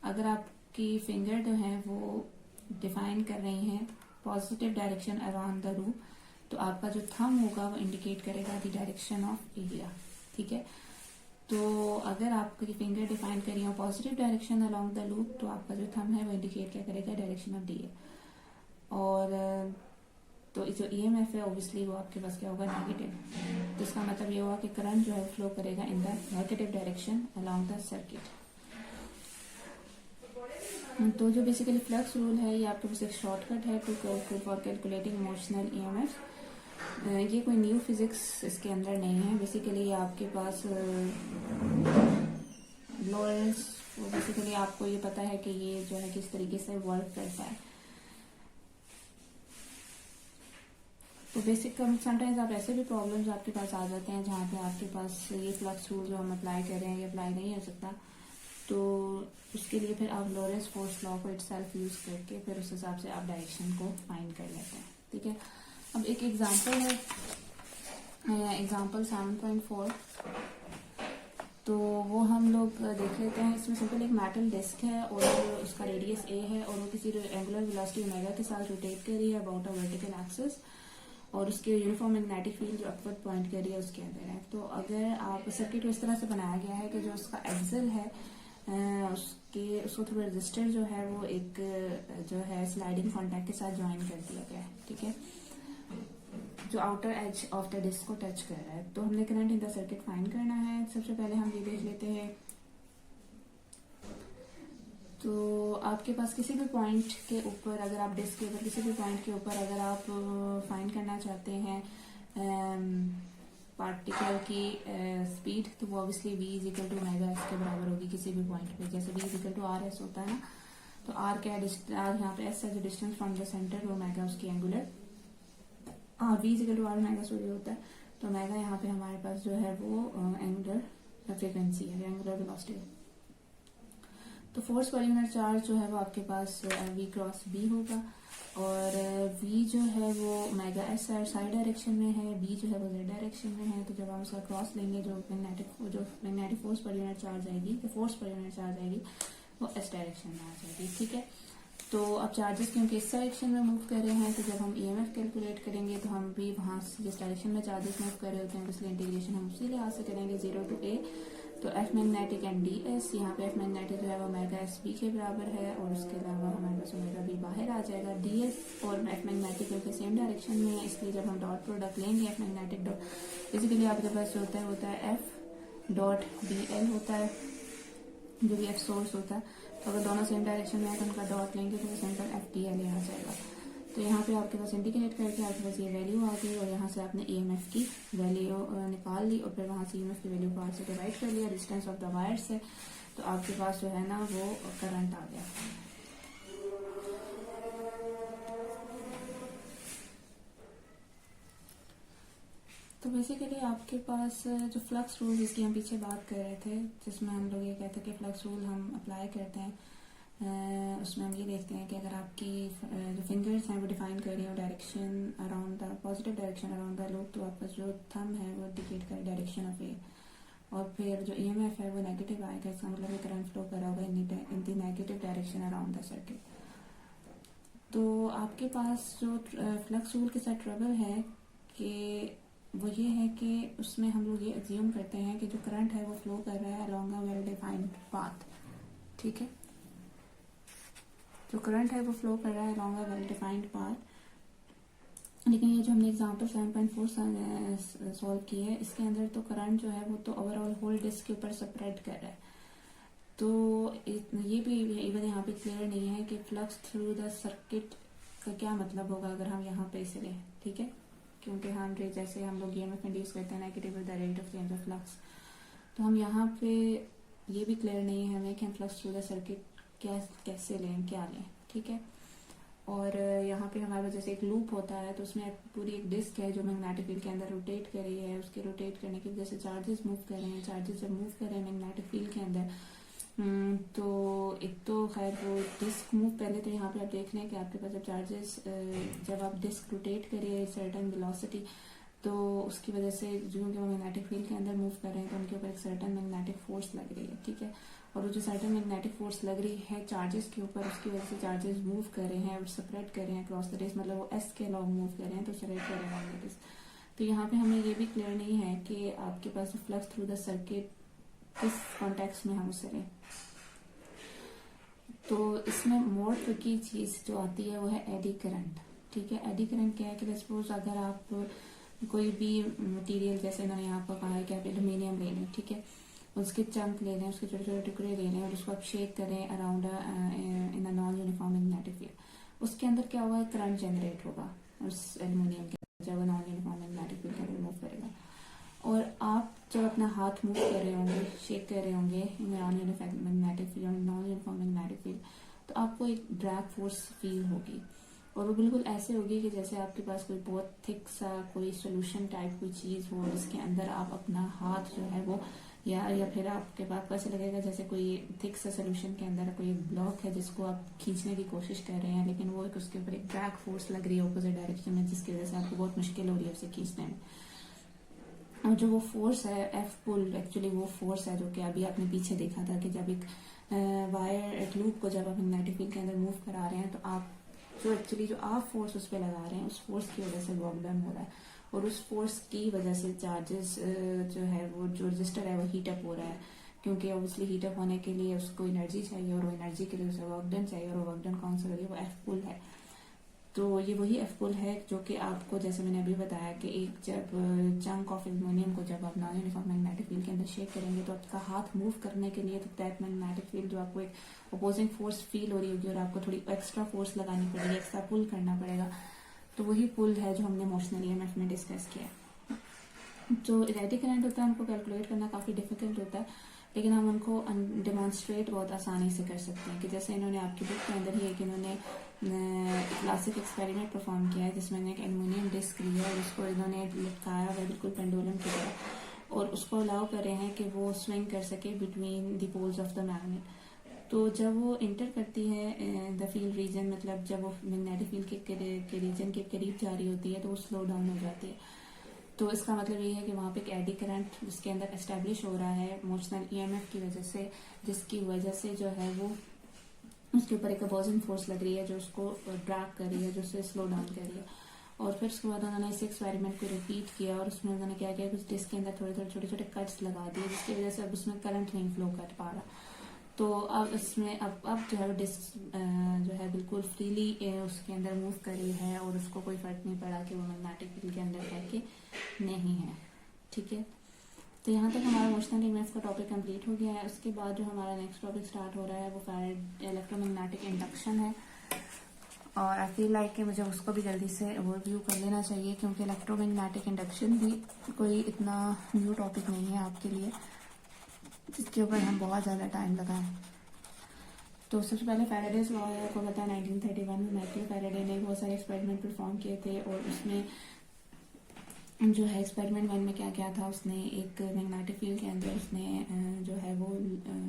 अगर आपकी फिंगर जो है वो डिफाइन कर रही हैं positive direction around the loop, तो आपका जो थंब होगा वो इंडिकेट करेगा द डायरेक्शन ऑफ एरिया, ठीक है। तो अगर आपकी फिंगर डिफाइन करी हो positive direction along the loop, तो आपका जो थंब है वो इंडिकेट क्या करेगा, डायरेक्शन ऑफ डी ए। और तो जो ईएमएफ है ऑब्वियसली वो आपके पास क्या होगा, नेगेटिव। तो इसका मतलब ये होगा कि करंट जो है फ्लो करेगा in the negative direction along the circuit. तो जो बेसिकली फ्लक्स रूल है ये आपके पास एक शॉर्टकट है to for calculating motional EMF. ये कोई न्यू फिजिक्स इसके अंदर नहीं है। बेसिकली ये आपके पास लॉरेंस, बेसिकली आपको ये पता है कि ये जो है किस तरीके से वर्क करता है। तो बेसिक समटाइम्स आप ऐसे भी प्रॉब्लम्स आपके पास आ जाते हैं जहाँ पे आपके पास ये फ्लक्स रूल जो हम अप्लाई कर रहे हैं ये अप्लाई नहीं हो सकता, तो उसके लिए फिर आप लॉरेंस फोर्स लॉ को इटसेल्फ यूज करके फिर उस हिसाब से आप डायरेक्शन को फाइंड कर लेते हैं, ठीक है। अब एक एग्जांपल है, एग्जांपल 7.4, तो वो हम लोग देख लेते हैं। इसमें सिंपल एक मेटल डिस्क है और उसका रेडियस ए है और वो किसी एंगुलर वेलोसिटी ओमेगा के साथ रोटेट कर रही है अबाउट अ वर्टिकल एक्सिस, और उसके यूनिफॉर्म मैग्नेटिक फील्ड जो अपवर्ड पॉइंट कर रही है उसके अंदर है। तो अगर आप सर्किट को इस तरह से बनाया गया है कि जो उसका एक्सल है उसको थोड़ा रजिस्टर जो है वो एक जो है स्लाइडिंग कॉन्टैक्ट के साथ ज्वाइन कर दिया गया है, ठीक है, जो outer edge of the disc को टच कर रहा है। तो हमने current in the circuit find करना है। सबसे पहले हम ये देख लेते हैं, तो आपके पास किसी भी पॉइंट के ऊपर, अगर आप डिस्क के ऊपर किसी भी पॉइंट के ऊपर अगर आप फाइंड करना चाहते हैं पार्टिकल की स्पीड, तो वो obviously v is equal to omega S के बराबर होगी किसी भी पॉइंट पे। जैसे v is equal to R S होता है ना, तो r क्या है, r यहाँ पे s है जो distance from the centre, omega उसकी angular, v is equal to R omega sorry होता है। तो ओमेगा यहाँ पे हमारे पास जो है वो एंगुलर फ्रीक्वेंसी है, एंगुलर वेलोसिटी है। तो फोर्स पर यूनिट चार्ज जो है वो आपके पास v क्रॉस b होगा, और v जो है वो ओमेगा एस साइड डायरेक्शन में है, b जो है वो z डायरेक्शन में है। तो जब हम उसका क्रॉस लेंगे जो magnetic force per unit charge आएगी, तो फोर्स पर यूनिट चार्ज आएगी वो s डायरेक्शन में आ जाएगी, ठीक है। तो अब चार्जेस क्योंकि इस डायरेक्शन में मूव कर रहे हैं, तो जब हम ईएमएफ कैलकुलेट करेंगे तो हम भी वहां जिस डायरेक्शन में चार्जेस मूव कर रहे होते हैं इसलिए इंटीग्रेशन हम उसी लिहाज से करेंगे 0 to a। तो F magnetic and D S, यहाँ पे एफ मैग्नेटिक जो है वो ओमेगा एस बी के बराबर है, और उसके अलावा हमारे पास ओमेगा बी बाहर आ जाएगा। डी एस और एफ मैग्नेटिक के सेम डायरेक्शन में है, इसलिए जब हम डॉट प्रोडक्ट लेंगे एफ मैग्नेटिक डॉट, बेसिकली आपके पास जो होता है एफ डॉट बी एल होता है जो भी एफ सोर्स होता है। तो अगर दोनों सेम डायरेक्शन में है तो उनका डॉट लेंगे तो सेंटर एफ डी एल आ जाएगा। तो यहाँ पे आपके पास इंडिकेट करके आपके पास ये वैल्यू आ गई, और यहाँ से आपने ईएमएफ की वैल्यू निकाल ली, और फिर वहाँ से ईएमएफ की वैल्यू को आर से डिवाइड कर लिया डिस्टेंस ऑफ द वायर से, तो आपके पास जो है ना वो करंट आ गया। तो बेसिकली आपके पास जो फ्लक्स रूल जिसकी हम पीछे बात कर रहे थे, जिसमें हम लोग ये कहते हैं कि फ्लक्स रूल हम अप्लाई करते हैं, उसमें हम ये देखते हैं कि अगर आपकी जो फिंगर्स हैं वो डिफाइन कर रही हो direction around the positive direction around the loop, तो आपका जो थंब है वो इंडिकेट करे डायरेक्शन ऑफ ए, और फिर जो ईएमएफ है वो नेगेटिव आएगा, इसका मतलब करंट फ्लो कर रहा होगा in the negative direction around the circuit. तो आपके पास जो फ्लक्स रूल के साथ ट्रबल है कि वो ये है कि उसमें हम लोग ये एज्यूम करते हैं कि जो करंट है वो फ्लो कर रहा है along a well defined path, ठीक है। जो करंट है वो फ्लो कर रहा है along a well defined path, लेकिन ये जो हमने एग्जांपल 7.4 सॉल्व की है इसके अंदर तो करंट जो है वो तो ओवरऑल होल डिस्क के ऊपर स्प्रेड कर रहा है। तो ये भी इवन यहाँ पे क्लियर नहीं है कि फ्लक्स थ्रू द सर्किट का क्या मतलब होगा अगर हम यहाँ पे इसे लें, ठीक है, क्योंकि हम जैसे हम लोग ईएमएफ इंड्यूस करते हैं negative with the rate of change of flux, तो हम यहाँ पे ये भी क्लियर नहीं है हमें कि हम फ्लक्स थ्रू द सर्किट कैसे लें, क्या लें, ठीक है। और यहाँ पे हमारे पास जैसे एक लूप होता है तो उसमें पूरी एक डिस्क है जो मैग्नेटिक फील्ड के अंदर रोटेट कर रही है, उसके रोटेट करने की वजह से चार्जेस मूव कर रहे हैं। चार्जेस जब मूव कर रहे हैं मैग्नेटिक फील्ड के अंदर, तो एक तो खैर वो डिस्क मूव, पहले तो यहाँ पे आप देख लें कि आपके पास जब चार्जेस जब आप डिस्क रोटेट करिए सर्टेन वेलोसिटी, तो उसकी वजह से जो कि वो मैग्नेटिक फील्ड के अंदर मूव कर रहे हैं तो उनके ऊपर एक सर्टेन मैग्नेटिक फोर्स लग रही है, ठीक है। और वो जो सर्टेन मैग्नेटिक फोर्स लग रही है चार्जेस के ऊपर, उसकी वजह से चार्जेस मूव कर रहे हैं और स्प्रेड कर रहे हैं अक्रॉस द रेस, मतलब वो एस के अलॉन्ग मूव कर रहे हैं, तो स्प्रेड कर रहे हैं मैग्नेटिस। तो यहाँ पे हमें ये भी क्लियर नहीं है कि आपके पास फ्लक्स थ्रू द सर्किट किस कॉन्टेक्स्ट में हम उसे लें। तो इसमें मोर ट्रिकी चीज जो आती है वो है एडी करंट। ठीक है, एडी करंट क्या है कि सपोज अगर आप कोई भी मटेरियल, जैसे इन्होंने यहाँ पर कहा है कि आप एल्यूमिनियम ले लें, ठीक है, उसके चंक ले लें, उसके छोटे छोटे टुकड़े ले लें और उसको आप शेक करें around in a non uniform magnetic field, उसके अंदर क्या होगा, करंट जनरेट होगा उस एल्यूमिनियम के अंदर, जब वो नॉन यूनिफॉर्म मैग्नेटिक फील्ड के अंदर मूव करेगा। और आप जब अपना हाथ मूव कर रहे होंगे, शेक कर रहे होंगे नॉन यूनिफॉर्म मैग्नेटिक फील्ड, तो आपको एक ड्रैग फोर्स फील होगी, और वो बिल्कुल ऐसे होगी कि जैसे आपके पास कोई बहुत थिक सा कोई सोल्यूशन टाइप कोई चीज हो, जिसके अंदर आप अपना हाथ जो है वो या फिर आपके पास ऐसे लगेगा जैसे कोई थिक सा सोल्यूशन के अंदर कोई ब्लॉक है जिसको आप खींचने की कोशिश कर रहे हैं, लेकिन वो उसके ऊपर एक ड्रैग फोर्स लग रही है ऑपोजिट डायरेक्शन में, जिसकी वजह से आपको बहुत मुश्किल हो रही है उसे खींचने में। और जो वो फोर्स है एफ पुल, एक्चुअली वो फोर्स है जो कि अभी आपने पीछे देखा था कि जब एक वायर एक लूप को जब आप मैग्नेटिक फील्ड के अंदर मूव करा रहे हैं, तो आप जो आप फोर्स उस पर लगा रहे हैं, उस फोर्स की वजह से वर्क डन हो रहा है, और उस फोर्स की वजह से चार्जेस जो है वो जो रजिस्टर है वो हीटअप हो रहा है, क्योंकि ऑब्वियसली हीटअप होने के लिए उसको एनर्जी चाहिए, और वो एनर्जी के लिए उसे वर्क डन चाहिए, और वो वर्क डन कौन सा हो रही है, वो एफ पुल है। तो ये वही एफ पुल है जो कि आपको, जैसे मैंने अभी बताया कि एक जब चंक ऑफ एल्यूमिनियम को जब आप नॉन यूनिफॉर्म मैग्नेटिक फील्ड के अंदर शेक करेंगे, तो आपका हाथ मूव करने के लिए तो दैट मैग्नेटिक फील्ड जो आपको एक अपोजिंग फोर्स फील हो रही होगी, और आपको थोड़ी एक्स्ट्रा फोर्स लगानी पड़ेगी, एक्स्ट्रा पुल करना पड़ेगा। तो वही पुल है जो हमने इमोशनल ईएमएफ में डिस्कस किया। जो एडी करंट होता है उनको कैलकुलेट करना काफी डिफिकल्ट होता है, लेकिन हम उनको डेमोन्स्ट्रेट बहुत आसानी से कर सकते हैं। कि जैसे इन्होंने आपकी बुक के अंदर ही एक इन्होंने क्लासिक एक्सपेरिमेंट परफॉर्म किया है, जिसमें एक एल्यूमिनियम डिस्क लिया और उसको इन्होंने लटकाया हुआ बिल्कुल पेंडुलम की तरह, और उसको अलाउ कर रहे हैं कि वो स्विंग कर सके between the poles of the magnet. तो जब वो इंटर करती है द फील्ड रीजन, मतलब जब वो मैग्नेटिक फील्ड के रीजन के करीब जा रही होती है, तो वो स्लो डाउन हो जाती है। तो इसका मतलब ये है कि वहाँ पे एक एडी करंट जिसके अंदर एस्टेब्लिश हो रहा है मोशनल ईएमएफ की वजह से, जिसकी वजह से जो है वो उसके ऊपर एक अपोजिंग फोर्स लग रही है जो उसको ड्रैग कर रही है, जो उसे स्लो डाउन कर रही है। और फिर उसके बाद उन्होंने इस एक्सपेरिमेंट को रिपीट किया, और उसमें उन्होंने क्या किया, कुछ डिस्क के अंदर थोड़े थोड़े छोटे छोटे कट्स लगा दिए, जिसकी वजह से अब उसमें करंट नहीं फ्लो कर पा रहा। तो अब इसमें अब जो है डिस्क जो है बिल्कुल फ्रीली उसके अंदर मूव कर रही है, और उसको कोई फर्क नहीं पड़ा कि वो मैग्नेटिक फील्ड के अंदर है कि नहीं है। ठीक है, तो यहाँ तक हमारा इमोशनल ईएमएफ का टॉपिक कंप्लीट हो गया है। उसके बाद जो हमारा नेक्स्ट टॉपिक स्टार्ट हो रहा है वो फैराडे इलेक्ट्रोमैग्नेटिक इंडक्शन है, और आई फील लाइक कि मुझे उसको भी जल्दी से ओवरव्यू कर लेना चाहिए, क्योंकि इलेक्ट्रोमैग्नेटिक इंडक्शन भी कोई इतना न्यू टॉपिक नहीं है आपके लिए जिसके ऊपर हम बहुत ज़्यादा टाइम लगाएं। तो सबसे पहले फैराडेज लॉ है, आपको पता है 1931 में माइकल फैराडे ने बहुत सारे एक्सपेरिमेंट परफॉर्म किए थे, और उसमें जो है एक्सपेरिमेंट 1 में क्या क्या था, उसने एक मैग्नेटिक फील्ड के अंदर उसने जो है वो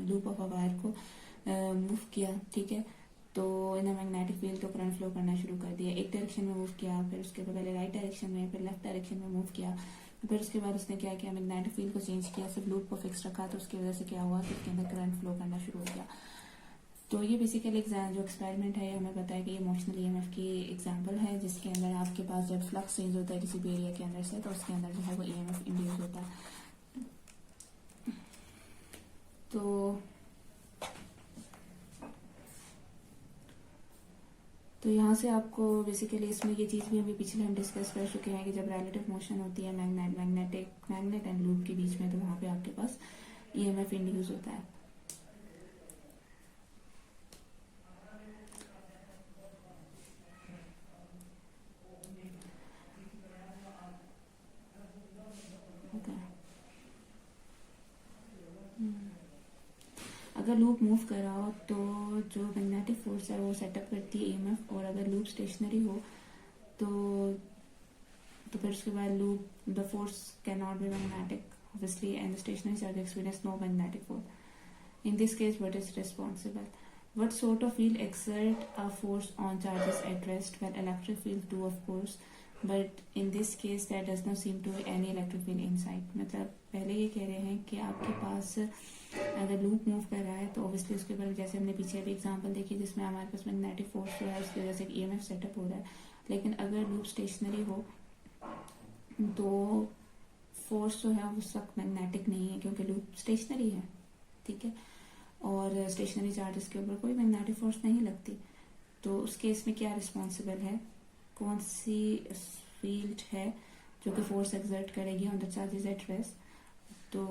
लूप ऑफ अ वायर को मूव किया। ठीक है, तो इन मैग्नेटिक फील्ड को करंट फ्लो करना शुरू कर दिया, एक डायरेक्शन में मूव किया, फिर उसके बाद पहले राइट डायरेक्शन में, फिर लेफ्ट डायरेक्शन में मूव किया, फिर उसके बाद उसने क्या किया, मैग्नेटिक फील्ड को चेंज किया, सिर्फ लूप को फिक्स रखा, तो उसकी वजह से क्या हुआ कि उसके अंदर करंट फ्लो करना शुरू हो गया। तो ये बेसिकली जो एक्सपेरिमेंट है हमें पता है कि ये इमोशनल ईएमएफ की एग्जांपल है, जिसके अंदर आपके पास जब फ्लक्स चेंज होता है किसी भी एरिया के अंदर से, तो उसके अंदर जो है वो ईएमएफ इंड्यूस होता है। तो यहाँ से आपको बेसिकली इसमें ये चीज़ भी अभी पिछले हम डिस्कस कर चुके हैं कि जब रिलेटिव मोशन होती है मैग्नेट एंड लूप के बीच में, तो वहाँ पे आपके पास ईएमएफ इंड्यूस होता है। अगर लूप मूव कर रहा हो तो जो मैग्नेटिक फोर्स है वो सेटअप करती है ईएमएफ, और अगर लूप स्टेशनरी हो तो फिर उसके बाद loop the force can not be magnetic obviously, and the stationary charge experience no magnetic force. In this case, what is responsible? What sort of field exert a force on charges at rest? Well, electric fields do, of course, but in this case that does not seem to any electric field inside. मतलब पहले ये कह रहे हैं कि आपके पास अगर loop move कर रहा है तो ऑब्वियसली उसके ऊपर, जैसे हमने पीछे अभी एग्जांपल देखी जिसमें हमारे पास मैग्नेटिक फोर्स जो है उसकी वजह से ईएमएफ सेटअप हो रहा है, लेकिन अगर लूप स्टेशनरी हो तो फोर्स जो है उस वक्त मैग्नेटिक नहीं है क्योंकि लूप स्टेशनरी है, ठीक है, और स्टेशनरी चार्जेस के ऊपर कोई मैग्नेटिक फोर्स नहीं लगती। तो उस केस में क्या रिस्पॉन्सिबल है, कौन सी फील्ड है जो कि फोर्स एक्सर्ट करेगी on the charges at rest. तो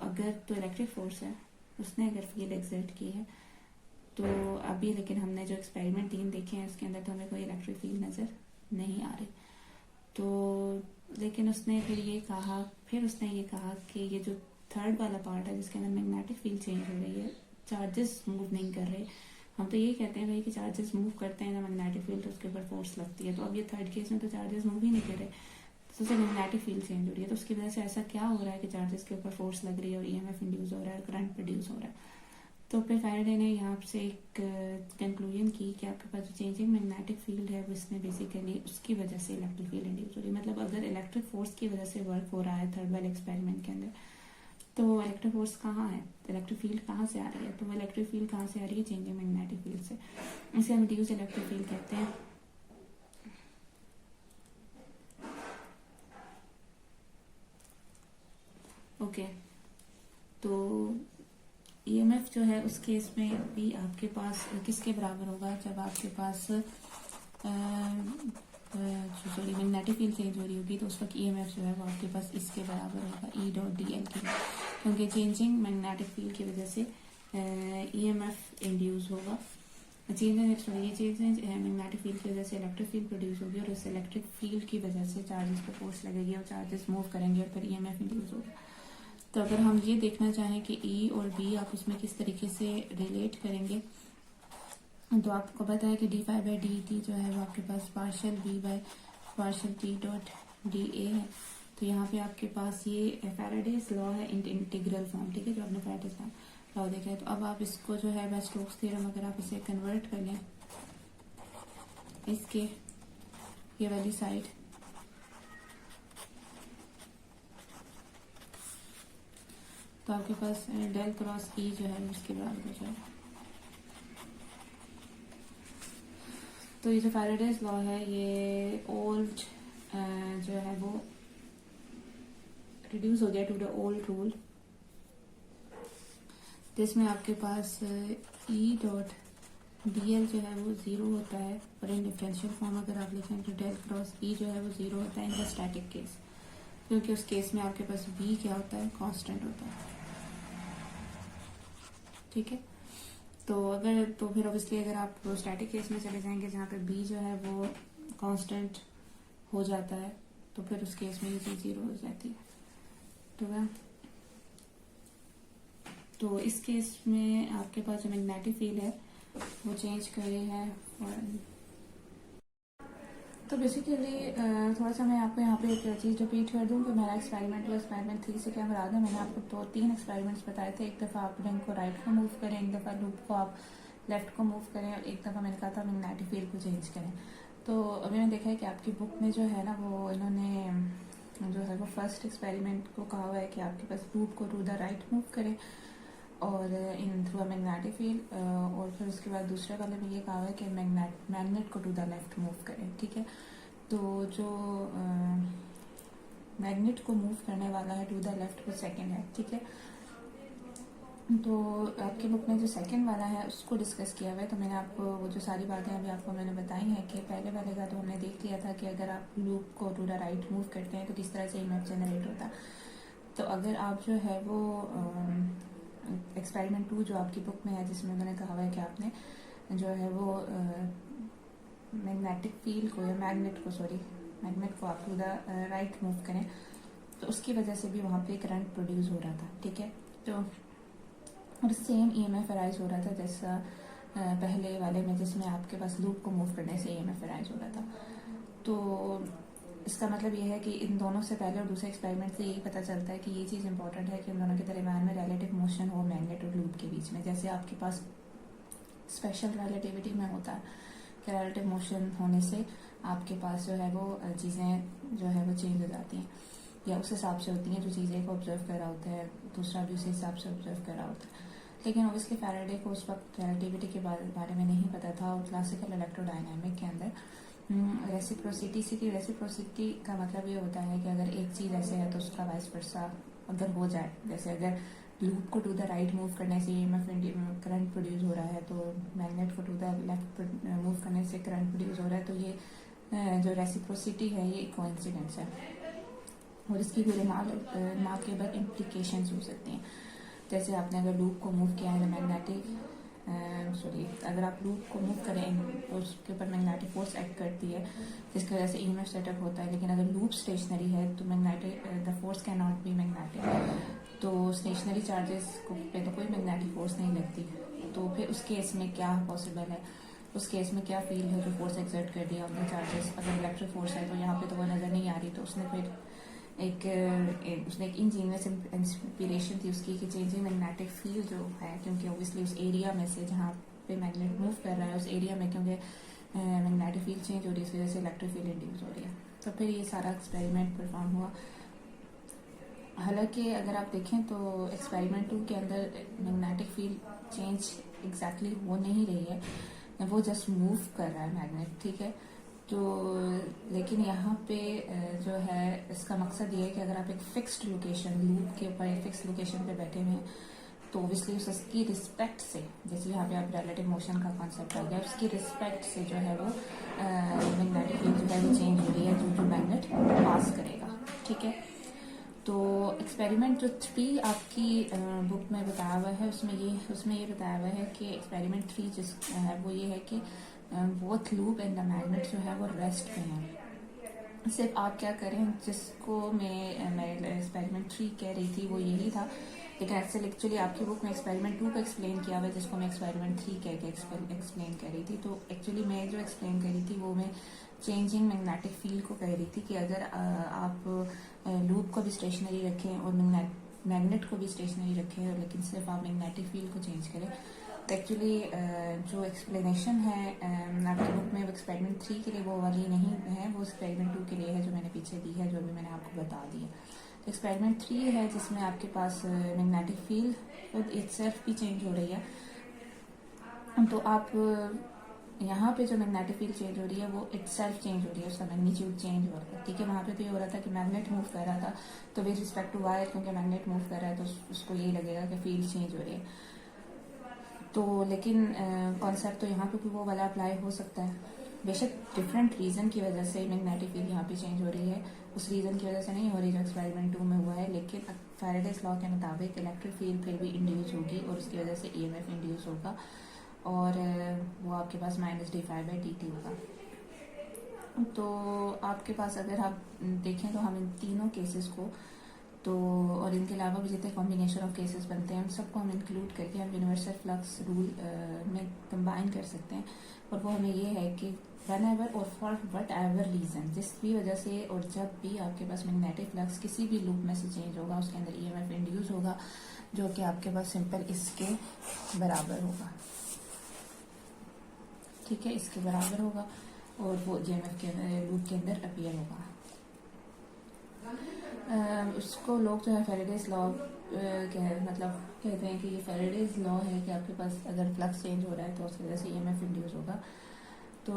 अगर तो इलेक्ट्रिक फोर्स है, उसने अगर फील्ड एक्सर्ट की है तो अभी, लेकिन हमने जो एक्सपेरिमेंट 3 देखे हैं उसके अंदर तो हमें कोई इलेक्ट्रिक फील्ड नजर नहीं आ रही। तो लेकिन उसने फिर ये कहा कि ये जो थर्ड वाला पार्ट है जिसके अंदर मैग्नेटिक फील्ड चेंज हो रही है, चार्जेस मूव नहीं कर रहे। हम तो यही कहते हैं भाई कि चार्जेस मूव करते हैं ना मैग्नेटिक फील्ड तो उसके ऊपर फोर्स लगती है। तो अब ये थर्ड केस में तो चार्जेस मूव ही नहीं कर रहे, तो उससे मैग्नेटिक फील्ड चेंज हो रही है। तो उसकी वजह से ऐसा क्या हो रहा है कि चार्जेस के ऊपर फोर्स लग रही है और ईएमएफ इंड्यूस हो रहा है और करंट प्रोड्यूस हो रहा है। तो फिर फैराडे ने यहाँ से एक कंक्लूजन की कि आपके पास जो चेंजिंग मैग्नेटिक फील्ड है वो इसमें बेसिकली उसकी वजह से इलेक्ट्रिक फील्ड इंड्यूस हो रही है। मतलब अगर इलेक्ट्रिक फोर्स की वजह से वर्क हो रहा है थर्ड वाले एक्सपेरिमेंट के अंदर, तो इलेक्ट्रिक फोर्स कहाँ है, इलेक्ट्रिक फील्ड कहाँ से आ रही है, तो वो इलेक्ट्रिक फील्ड कहाँ से आ रही है, चेंजिंग मैग्नेटिक फील्ड से। इसे हम इंड्यूस इलेक्ट्रिक फील्ड कहते हैं। ओके, तो ईएमएफ जो है उस केस में भी आपके पास किसके बराबर होगा, जब आपके पास सॉरी मैग्नेटिक फील्ड चेंज हो रही होगी तो उस वक्त ईएमएफ जो है वो आपके पास इसके बराबर होगा, ई डॉट डी एल के, क्योंकि चेंजिंग मैग्नेटिक फील्ड की वजह से ईएमएफ इंड्यूस होगा। चेंजिंग मैग्नेटिक फील्ड की वजह से इलेक्ट्रिक फील्ड प्रोड्यूस होगी और उस इलेक्ट्रिक फील्ड की वजह से चार्जेस पर फोर्स लगेगी और चार्जेस मूव करेंगे और फिर ईएमएफ इंड्यूस होगा। तो अगर हम ये देखना चाहें कि ई और बी आप उसमें किस तरीके से रिलेट करेंगे, तो आपको पता है कि D phi by D T जो है वो आपके पास partial B by partial T dot D A है। तो यहाँ पे आपके पास ये फैराडेज लॉ है इंटीग्रल फॉर्म, ठीक है, जो आपने फैराडेज लॉ देखा है। तो अब आप इसको जो है बाय स्टोक्स थ्योरम अगर आप इसे कन्वर्ट कर लें इसके ये वाली साइड, तो आपके पास डेल क्रॉस ई जो है उसके बराबर हो जाएगा। तो ये जो फैराडेज लॉ है ये ओल्ड जो है वो रिड्यूस हो गया टू द ओल्ड रूल, जिसमें आपके पास ई डॉट डी एल जो है वो 0 होता है और इन डिफरेंशियल फॉर्म अगर आप लिखें तो डेल क्रॉस ई जो है वो 0 होता है इन द स्टैटिक केस, क्योंकि उस केस में आपके पास बी क्या होता है, कांस्टेंट होता है, ठीक है। तो अगर तो फिर ऑब्वियसली अगर आप स्टैटिक केस में चले जाएंगे जहाँ पे बी जो है वो कांस्टेंट हो जाता है तो फिर उस केस में ये चीज 0 हो जाती है। तो इस केस में आपके पास जो मैग्नेटिक फील्ड है वो चेंज करे है। तो बेसिकली थोड़ा सा मैं आपको यहाँ पे एक चीज़ रिपीट कर दूँ कि मेरा एक्सपेरिमेंट हुआ एक्सपेरिमेंट 3 से क्या मुराद है। मैंने आपको 3 एक्सपेरिमेंट्स बताए थे। एक दफ़ा आप रिंग को राइट को मूव करें, एक दफ़ा लूप को आप लेफ्ट को मूव करें और एक दफ़ा मैंने कहा था मैग्नेटिक फील्ड को चेंज करें। तो अभी मैंने देखा है कि आपकी बुक में जो है ना वो इन्होंने जो है वो फर्स्ट एक्सपेरिमेंट को कहा हुआ है कि आपके पास लूप को टू द राइट मूव करें और in through a magnetic field, और फिर उसके बाद दूसरे वाले में ये कहा है कि मैग्नेट को टू द लेफ्ट मूव करें, ठीक है। तो जो मैग्नेट को मूव करने वाला है टू द लेफ्ट वो सेकंड है, ठीक है। तो आपकी बुक में जो सेकंड वाला है उसको डिस्कस किया हुआ है। तो मैंने आपको वो जो सारी बातें अभी आपको मैंने बताई हैं कि पहले वाले का तो हमने देख लिया था कि अगर आप लूप को टू द राइट मूव करते हैं तो किस तरह से ईएमएफ जनरेट होता है। तो अगर आप जो है वो एक्सपेरिमेंट 2 जो आपकी बुक में है जिसमें उन्होंने कहा हुआ है कि आपने जो है वो मैग्नेटिक फील्ड को या मैग्नेट को आप टू द राइट मूव करें तो उसकी वजह से भी वहाँ पे करंट प्रोड्यूस हो रहा था, ठीक है। तो और सेम ईएमएफ अराइज हो रहा था जैसा पहले वाले में जिसमें आपके पास लूप को मूव करने से ईएमएफ अराइज हो रहा था। तो इसका मतलब ये है कि इन दोनों से पहले और दूसरे एक्सपेरिमेंट से यही पता चलता है कि ये चीज़ इंपॉर्टेंट है कि उन दोनों के दरमियान में रिलेटिव मोशन हो मैग्नेट और लूप के बीच में, जैसे आपके पास स्पेशल रिलेटिविटी में होता है रिलेटिव मोशन होने से आपके पास जो है वो चीज़ें जो है वो चेंज हो जाती हैं, या उस हिसाब से होती हैं जो चीज़ें को ऑब्जर्व कर रहा होता है, दूसरा भी उसी हिसाब से ऑब्जर्व कर रहा होता है। लेकिन ऑब्वियसली फैराडे को उस वक्त रिलेटिविटी के बारे में नहीं पता था, और क्लासिकल इलेक्ट्रोडायनामिक के अंदर रेसिप्रोसिटी सी थी। रेसिप्रोसिटी का मतलब ये होता है कि अगर एक चीज़ ऐसे है तो उसका वाइस वर्सा अगर हो जाए, जैसे अगर लूप को टू द राइट मूव करने से ईएमएफ करंट प्रोड्यूस हो रहा है, तो मैग्नेट को टू द लेफ्ट मूव करने से करंट प्रोड्यूस हो रहा है, तो ये जो रेसिप्रोसिटी है ये कोइंसिडेंस है, और इसकी भी रिमार्केबल इम्प्लीकेशंस हो सकती हैं। जैसे आपने अगर लूप को मूव किया है मैग्नेटिक अगर आप लूप को मूव करें तो उसके ऊपर मैग्नेटिक फोर्स एक्ट करती है, जिसकी वजह से ईएमएफ सेटअप होता है। लेकिन अगर लूप स्टेशनरी है तो magnetic the force can not be magnetic, तो स्टेशनरी चार्जेस को पे तो कोई मैग्नेटिक फोर्स नहीं लगती। तो फिर उस केस में क्या पॉसिबल है, उस केस में क्या फील है जो फोर्स एक्सर्ट कर दिया ऑन द चार्जेस। अगर इलेक्ट्रिक फोर्स है तो यहाँ पे तो वो नज़र नहीं आ रही, तो उसने फिर उसने एक इंजीनियस इंस्पिरेशन थी उसकी कि चेंजिंग मैग्नेटिक फील्ड जो है, क्योंकि ऑब्वियसली उस एरिया में से जहाँ पे मैग्नेट मूव कर रहा है उस एरिया में क्योंकि मैग्नेटिक फील्ड चेंज हो रही है, इस वजह से इलेक्ट्रिक फील्ड इंड्यूस हो रही है। तो फिर ये सारा एक्सपेरिमेंट परफॉर्म हुआ। हालांकि अगर आप देखें तो एक्सपेरिमेंट 2 के अंदर मैग्नेटिक फील्ड चेंज एग्जैक्टली हो नहीं रही है, वो जस्ट मूव कर रहा है मैग्नेट, ठीक है। तो लेकिन यहाँ पे जो है इसका मकसद ये है कि अगर आप एक फिक्स्ड लोकेशन लूप के ऊपर एक फिक्स्ड लोकेशन पे बैठे हुए हैं तो ओबियसली उसकी रिस्पेक्ट से, जैसे यहाँ पे आप रिलेटिव मोशन का कॉन्सेप्ट आ गया, उसकी रिस्पेक्ट से जो है वो मैग्नेटिक फील्ड जो है वो चेंज हो रही है जो मैग्नेट पास करेगा, ठीक है। तो एक्सपेरिमेंट जो 3 आपकी बुक में बताया हुआ है उसमें ये बताया हुआ है कि एक्सपेरिमेंट 3 जिस है वो ये है कि both loop and the magnet जो है वो रेस्ट पे हैं। सिर्फ आप क्या करें, जिसको मैं एक्सपेरिमेंट 3 कह रही थी वो यही था, लेकिन एक्चुअली आपकी बुक में एक्सपेरिमेंट 2 को एक्सप्लेन किया हुआ है, जिसको मैं एक्सपेरिमेंट 3 कह के एक्सप्लेन कर रही थी। तो एक्चुअली मैं जो एक्सप्लेन कर रही थी वो मैं चेंजिंग मैग्नेटिक फील्ड को कह रही थी कि अगर आप लूप को भी स्टेशनरी रखें और मैग्नेट को भी स्टेशनरी रखें, लेकिन सिर्फ आप मैग्नेटिक फील्ड को चेंज करें, तो एक्चुअली जो एक्सप्लेनेशन है आपकी बुक में वो एक्सपेरिमेंट 3 के लिए वो वाली नहीं है, वो एक्सपेरिमेंट 2 के लिए है जो मैंने पीछे दी है, जो भी मैंने आपको बता दी है। तो एक्सपेरिमेंट 3 है जिसमें आपके पास मैग्नेटिक फील्ड खुद इटसेल्फ भी चेंज हो रही है। तो आप यहाँ पे जो मैग्नेटिक फील्ड चेंज हो रही है वो इटसेल्फ चेंज हो रही है, उसका मैग्नीट्यूड चेंज हो रहा है, ठीक है। वहाँ पे तो ये हो रहा था कि मैग्नेट मूव कर रहा था, तो विद रिस्पेक्ट टू वायर क्योंकि मैग्नेट मूव कर रहा है तो उसको यही लगेगा कि फील्ड चेंज हो रही है। तो लेकिन कॉन्सेप्ट तो यहाँ पे भी वो वाला अप्लाई हो सकता है, बेशक डिफरेंट रीज़न की वजह से मैग्नेटिक फील्ड यहाँ पे चेंज हो रही है, उस रीज़न की वजह से नहीं हो रही जो एक्सपेरिमेंट 2 में हुआ है। लेकिन फैराडेस लॉ के मुताबिक इलेक्ट्रिक फील्ड फिर भी इंड्यूस होगी और उसकी वजह से ईएमएफ इंड्यूस होगा, और वो आपके पास -d∅dt होगा। तो आपके पास अगर आप देखें तो हम इन तीनों केसेस को तो और इनके अलावा भी जितने कॉम्बिनेशन ऑफ केसेस बनते हैं उन सबको हम इंक्लूड करके हम यूनिवर्सल फ्लक्स रूल में कंबाइन कर सकते हैं। और वो हमें ये है कि वन एवर और फॉर वट एवर रीज़न, जिस भी वजह से और जब भी आपके पास मैग्नेटिक फ्लक्स किसी भी लूप में से चेंज होगा उसके अंदर ईएमएफ इंड्यूस होगा, जो कि आपके पास सिंपल इसके बराबर होगा, ठीक है, इसके बराबर होगा, और वो ईएमएफ के लूप के अंदर अपीयर होगा। उसको लोग जो है फैराडेज लॉ मतलब कहते हैं कि ये फैराडेज लॉ है कि आपके पास अगर फ्लक्स चेंज हो रहा है तो उसकी वजह से ईएमएफ इंड्यूस होगा। तो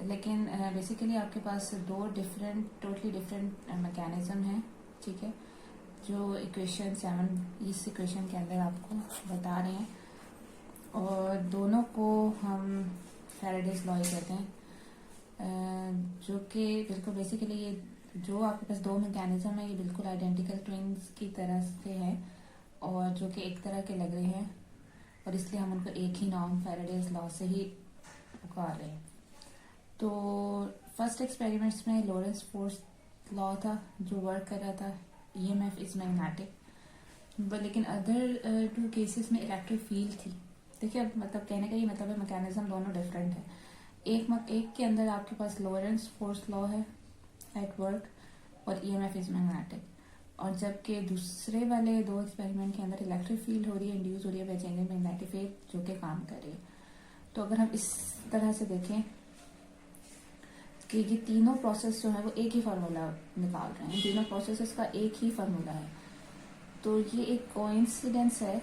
लेकिन बेसिकली आपके पास दो टोटली डिफरेंट मैकेनिज्म है, ठीक है, जो इक्वेशन 7 इस इक्वेशन के अंदर आपको बता रहे हैं, और दोनों को हम फैराडेज लॉ कहते हैं, जो कि बिल्कुल बेसिकली ये जो आपके पास दो मैकेनिज्म है ये बिल्कुल आइडेंटिकल ट्विन्स की तरह से है और जो कि एक तरह के लग रहे हैं, और इसलिए हम उनको एक ही नाम फैराडेज लॉ से ही पुकार रहे हैं। तो फर्स्ट एक्सपेरिमेंट्स में लॉरेंस फोर्स लॉ था जो वर्क कर रहा था, ईएमएफ इज मैग्नेटिक, लेकिन अदर 2 केसेस में इलेक्ट्रिक फील्ड थी। देखिए मतलब कहने का ये मतलब है मैकेनिज्म दोनों डिफरेंट है। एक के अंदर आपके पास लॉरेंस फोर्स लॉ है एट वर्क और ईएमएफ इज मैग्नेटिक, और जबकि दूसरे वाले दो एक्सपेरिमेंट के अंदर इलेक्ट्रिक फील्ड हो रही है, इंड्यूस हो रही है बाय चेंजिंग मैग्नेटिक फील्ड जो कि काम कर रही है। तो अगर हम इस तरह से देखें कि ये तीनों प्रोसेस जो है वो एक ही फार्मूला निकाल रहे हैं, तीनों प्रोसेसेस का एक ही फार्मूला है, तो ये एक कोइंसिडेंस है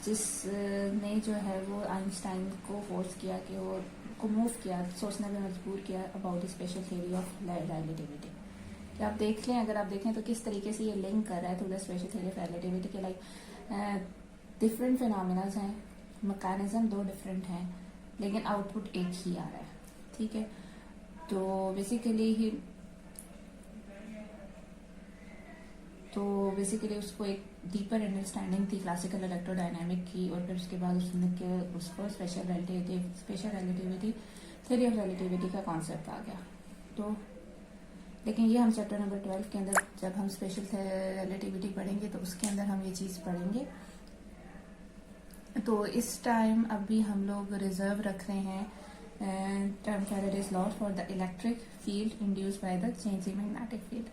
जिसने जो है वो आइंस्टाइन को फोर्स किया कि वो को मूव किया, सोचने में मजबूर किया about the special theory of relativity. कि आप देख लें, अगर आप देखें तो किस तरीके से ये लिंक कर रहा है to the special theory of relativity के लाइक डिफरेंट फिनोमिनाज हैं, मैकेनिज्म दो डिफरेंट हैं, लेकिन आउटपुट एक ही आ रहा है। ठीक है, तो बेसिकली उसको एक डीपर अंडरस्टैंडिंग थी क्लासिकल इलेक्ट्रोडायनामिक की, और फिर उसके बाद उसको special relativity theory of relativity का कॉन्सेप्ट आ गया। तो लेकिन ये हम चैप्टर नंबर 12 के अंदर जब हम स्पेशल रिलेटिविटी पढ़ेंगे तो उसके अंदर हम ये चीज़ पढ़ेंगे। तो इस टाइम अभी हम लोग रिजर्व रख रहे हैं term Faraday's law for the electric field induced by the changing magnetic field.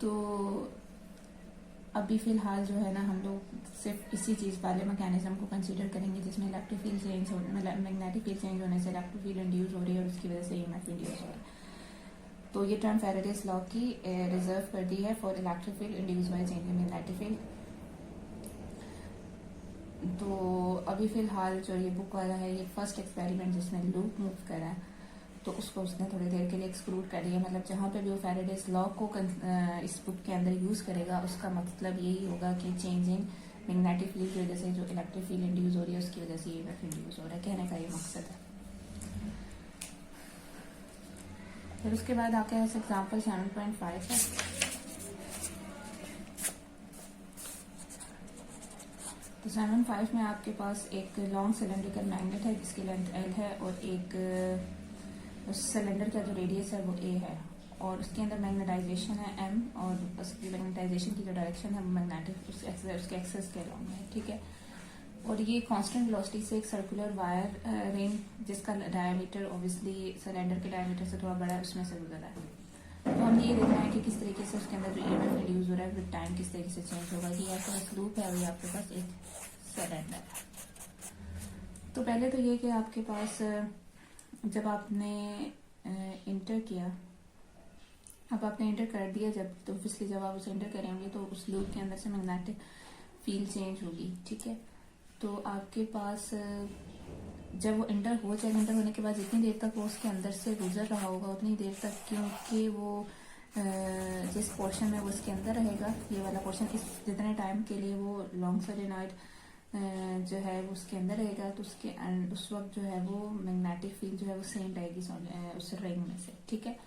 तो अभी फिलहाल जो है ना हम लोग सिर्फ इसी चीज़ वाले मैकेनिज्म को कंसीडर करेंगे जिसमें इलेक्ट्रिक फील्ड चेंज होने, मैग्नेटिक फील्ड चेंज होने से इलेक्ट्रिक फील्ड इंड्यूस हो रही है और उसकी वजह से ईएमएफ इंड्यूस हो रहा है। तो ये टर्म फैराडेज लॉ की रिजर्व कर दी है for electric field induce by changing magnetic field. तो अभी फिलहाल जो ये बुक वाला है, ये फर्स्ट एक्सपेरिमेंट जिसने लूप मूव करा है, तो उसको उसने थोड़ी देर के लिए एक्सक्लूड कर दिया। मतलब जहाँ पे भी वो फैराडेज लॉ को इस बुक के अंदर यूज करेगा उसका मतलब यही होगा कि चेंजिंग मैग्नेटिक फील्ड की वजह से जो इलेक्ट्रिक फील्ड इंड्यूस हो रही है उसकी वजह से ईएमएफ इंड्यूस हो रहा है, कहने का ये मकसद है। फिर उसके बाद आपके पास एग्जाम्पल 7.5 है। तो 7.5 में आपके पास एक लॉन्ग सिलेंड्रिकल मैग्नेट है जिसकी लेंथ L है और एक उस सिलेंडर का जो रेडियस है वो A है, और उसके अंदर मैग्नेटाइजेशन है M, और उसकी मैग्नेटाइजेशन की जो डायरेक्शन है वो मैग्नेटिक उसके एक्सेस के अलॉन्ग है। ठीक है, और ये कांस्टेंट वेलोसिटी से एक सर्कुलर वायर रिंग जिसका डायमीटर ऑब्वियसली सिलेंडर के डायमीटर से थोड़ा बड़ा है उसमें से गुजर रहा है। तो हम ये देखना है कि किस तरीके से उसके अंदर जो ईएमएफ इंड्यूस हो रहा है विद टाइम किस तरीके से चेंज होगा। कि आपके पास लूप है और आपके पास एक सिलेंडर है। तो पहले तो ये कि आपके पास जब आपने इंटर किया, अब आपने इंटर कर दिया जब, तो ऑब्वियसली जब आप उसे इंटर करेंगे तो उस लूप के अंदर से मैग्नेटिक फील्ड चेंज होगी। ठीक है, तो आपके पास जब वो इंटर हो जाए, इंटर होने के बाद जितनी देर तक वो उसके अंदर से गुजर रहा होगा उतनी देर तक, क्योंकि वो जिस पोर्शन में वो उसके अंदर रहेगा, ये वाला पोर्शन, इस जितने टाइम के लिए वो लॉन्ग सोलेनॉइड जो है वो उसके अंदर रहेगा, तो उसके उस वक्त जो है वो मैग्नेटिक फील्ड जो है वो सेम रहेगी उस रिंग में से। ठीक है,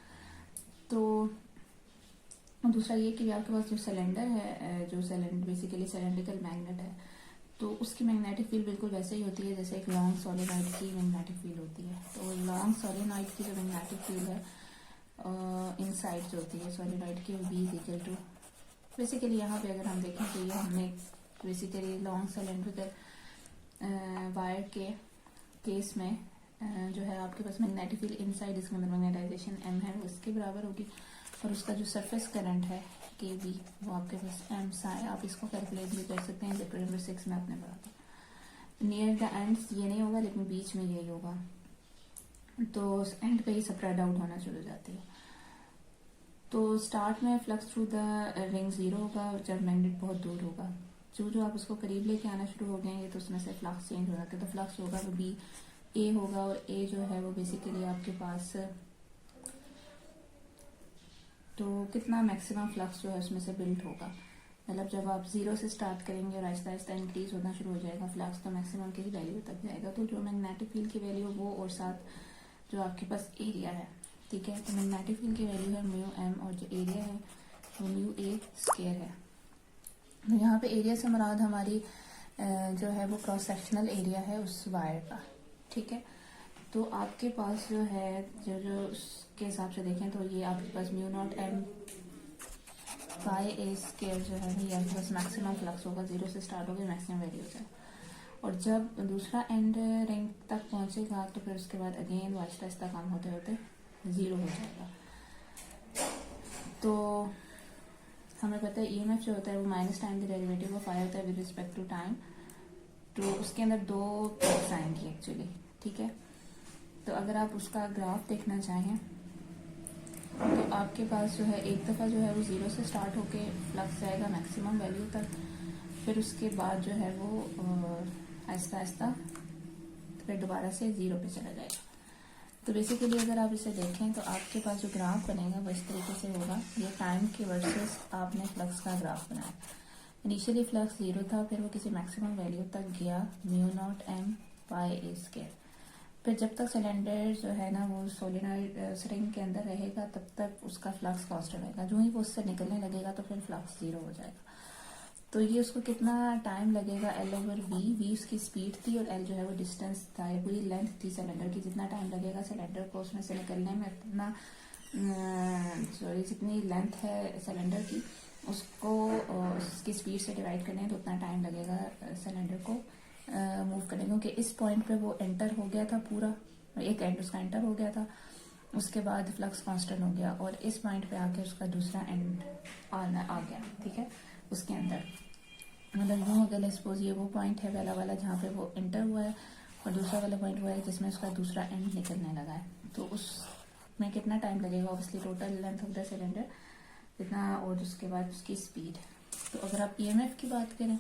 तो दूसरा ये कि आपके पास जो सिलेंडर है, जो सिलेंडर बेसिकली सिलेंड्रिकल मैग्नेट है, तो उसकी मैग्नेटिक फील्ड बिल्कुल वैसे ही होती है जैसे एक लॉन्ग सोलेनॉइड की मैग्नेटिक फील्ड होती है। तो लॉन्ग सोलेनॉइड की जो मैग्नेटिक फील्ड है इनसाइड जो होती है सोलेनॉइड की, वो B = बेसिकली यहाँ पे अगर हम देखें तो ये हमने बेसिकली लॉन्ग सिलेंड्रिकल वायर के केस में जो है आपके पास मैग्नेटिक फील्ड इनसाइड, इसके अंदर मैग्नेटाइजेशन M है उसके बराबर होगी, और उसका जो सरफेस करंट है KB वो आपके पास M साई, आप इसको कैलकुलेट भी कर सकते हैं चैप्टर नंबर 6 में अपने पढ़ा था। नियर द एंड्स ये नहीं होगा लेकिन बीच में यही होगा, तो एंड पे ही स्प्रेड आउट होना शुरू हो जाती है। तो स्टार्ट में फ्लक्स थ्रू द रिंग 0 होगा और जब मैग्नेट बहुत दूर होगा, जो आप उसको करीब लेके आना शुरू हो गएंगे तो उसमें से फ्लक्स चेंज हो जाता है। तो फ्लक्स होगा वो BA होगा, और A जो है वो बेसिकली आपके पास तो कितना मैक्सिमम फ्लक्स जो है उसमें से बिल्ड होगा, मतलब जब आप 0 से स्टार्ट करेंगे और आहिस्ता आहिस्ता इंक्रीज होना शुरू हो जाएगा फ्लक्स, तो मैक्सिमम की वैल्यू तक जाएगा। तो जो मैग्नेटिक फील्ड की वैल्यू वो और साथ जो आपके पास एरिया है, ठीक है, तो मैग्नेटिक फील्ड की वैल्यू है μM और जो एरिया है वो μA² है। तो यहाँ पे एरिया से मुराद हमारी जो है वो क्रॉस सेक्शनल एरिया है उस वायर का। ठीक है, तो आपके पास जो है जो उसके हिसाब से देखें तो ये आपके पास μ0M πA² जो है ये आपके पास मैक्सिमम फ्लक्स होगा, 0 से स्टार्ट होगा मैक्सिमम वैल्यू है, और जब दूसरा एंड रिंग तक पहुंचेगा तो फिर उसके बाद अगेन वो आहिस्ता आहिस्ता काम होते होते 0 हो जाएगा। तो हमें पता है ईएमएफ जो होता है वो माइनस टाइम के डेरिवेटिव ऑफ आई होता है विद रिस्पेक्ट टू टाइम। तो उसके अंदर दो पीक्स आएंगी एक्चुअली, ठीक है। तो अगर आप उसका ग्राफ देखना चाहें तो आपके पास जो है एक दफ़ा जो है वो ज़ीरो से स्टार्ट होके फ्लक्स जाएगा मैक्सिमम वैल्यू तक, फिर उसके बाद जो है वो आहिस्ता आहिस्ता फिर दोबारा से ज़ीरो पे चला जाएगा। तो बेसिकली अगर आप इसे देखें तो आपके पास जो ग्राफ बनेगा वो इस तरीके से होगा। ये टाइम के वर्सेस आपने फ्लक्स का ग्राफ बनाया। इनिशियली फ्लक्स ज़ीरो था, फिर वो किसी मैक्सिमम वैल्यू तक गया μ0m/a²। फिर जब तक सिलेंडर जो है ना वो सोलेनॉइड रिंग के अंदर रहेगा तब तक उसका फ्लक्स कांस्टेंट रहेगा। जो ही वो उससे निकलने लगेगा तो फिर फ्लक्स ज़ीरो हो जाएगा। तो ये उसको कितना टाइम लगेगा, L/V उसकी स्पीड थी और L जो है वो डिस्टेंस था, ये पूरी लेंथ थी सिलेंडर की। जितना टाइम लगेगा सिलेंडर को उसमें से निकलने में उतना सॉरी जितनी लेंथ है सिलेंडर की उसको उसकी स्पीड से डिवाइड करने तो उतना टाइम लगेगा सिलेंडर को मूव करने। क्योंकि इस पॉइंट पे वो एंटर हो गया था, पूरा एक एंड उसका एंटर हो गया था, उसके बाद फ्लक्स कांस्टेंट हो गया और इस पॉइंट पे आके उसका दूसरा एंड आ गया, ठीक है, उसके अंदर। मतलब यूँ अगर सपोज ये वो पॉइंट है पहला वाला जहाँ पे वो एंटर हुआ है और दूसरा वाला पॉइंट हुआ है जिसमें उसका दूसरा एंड निकलने लगा है। तो उसमें कितना टाइम लगेगा, obviously total length of the cylinder इतना और उसके बाद उसकी स्पीड। तो अगर आप ईएमएफ की बात करें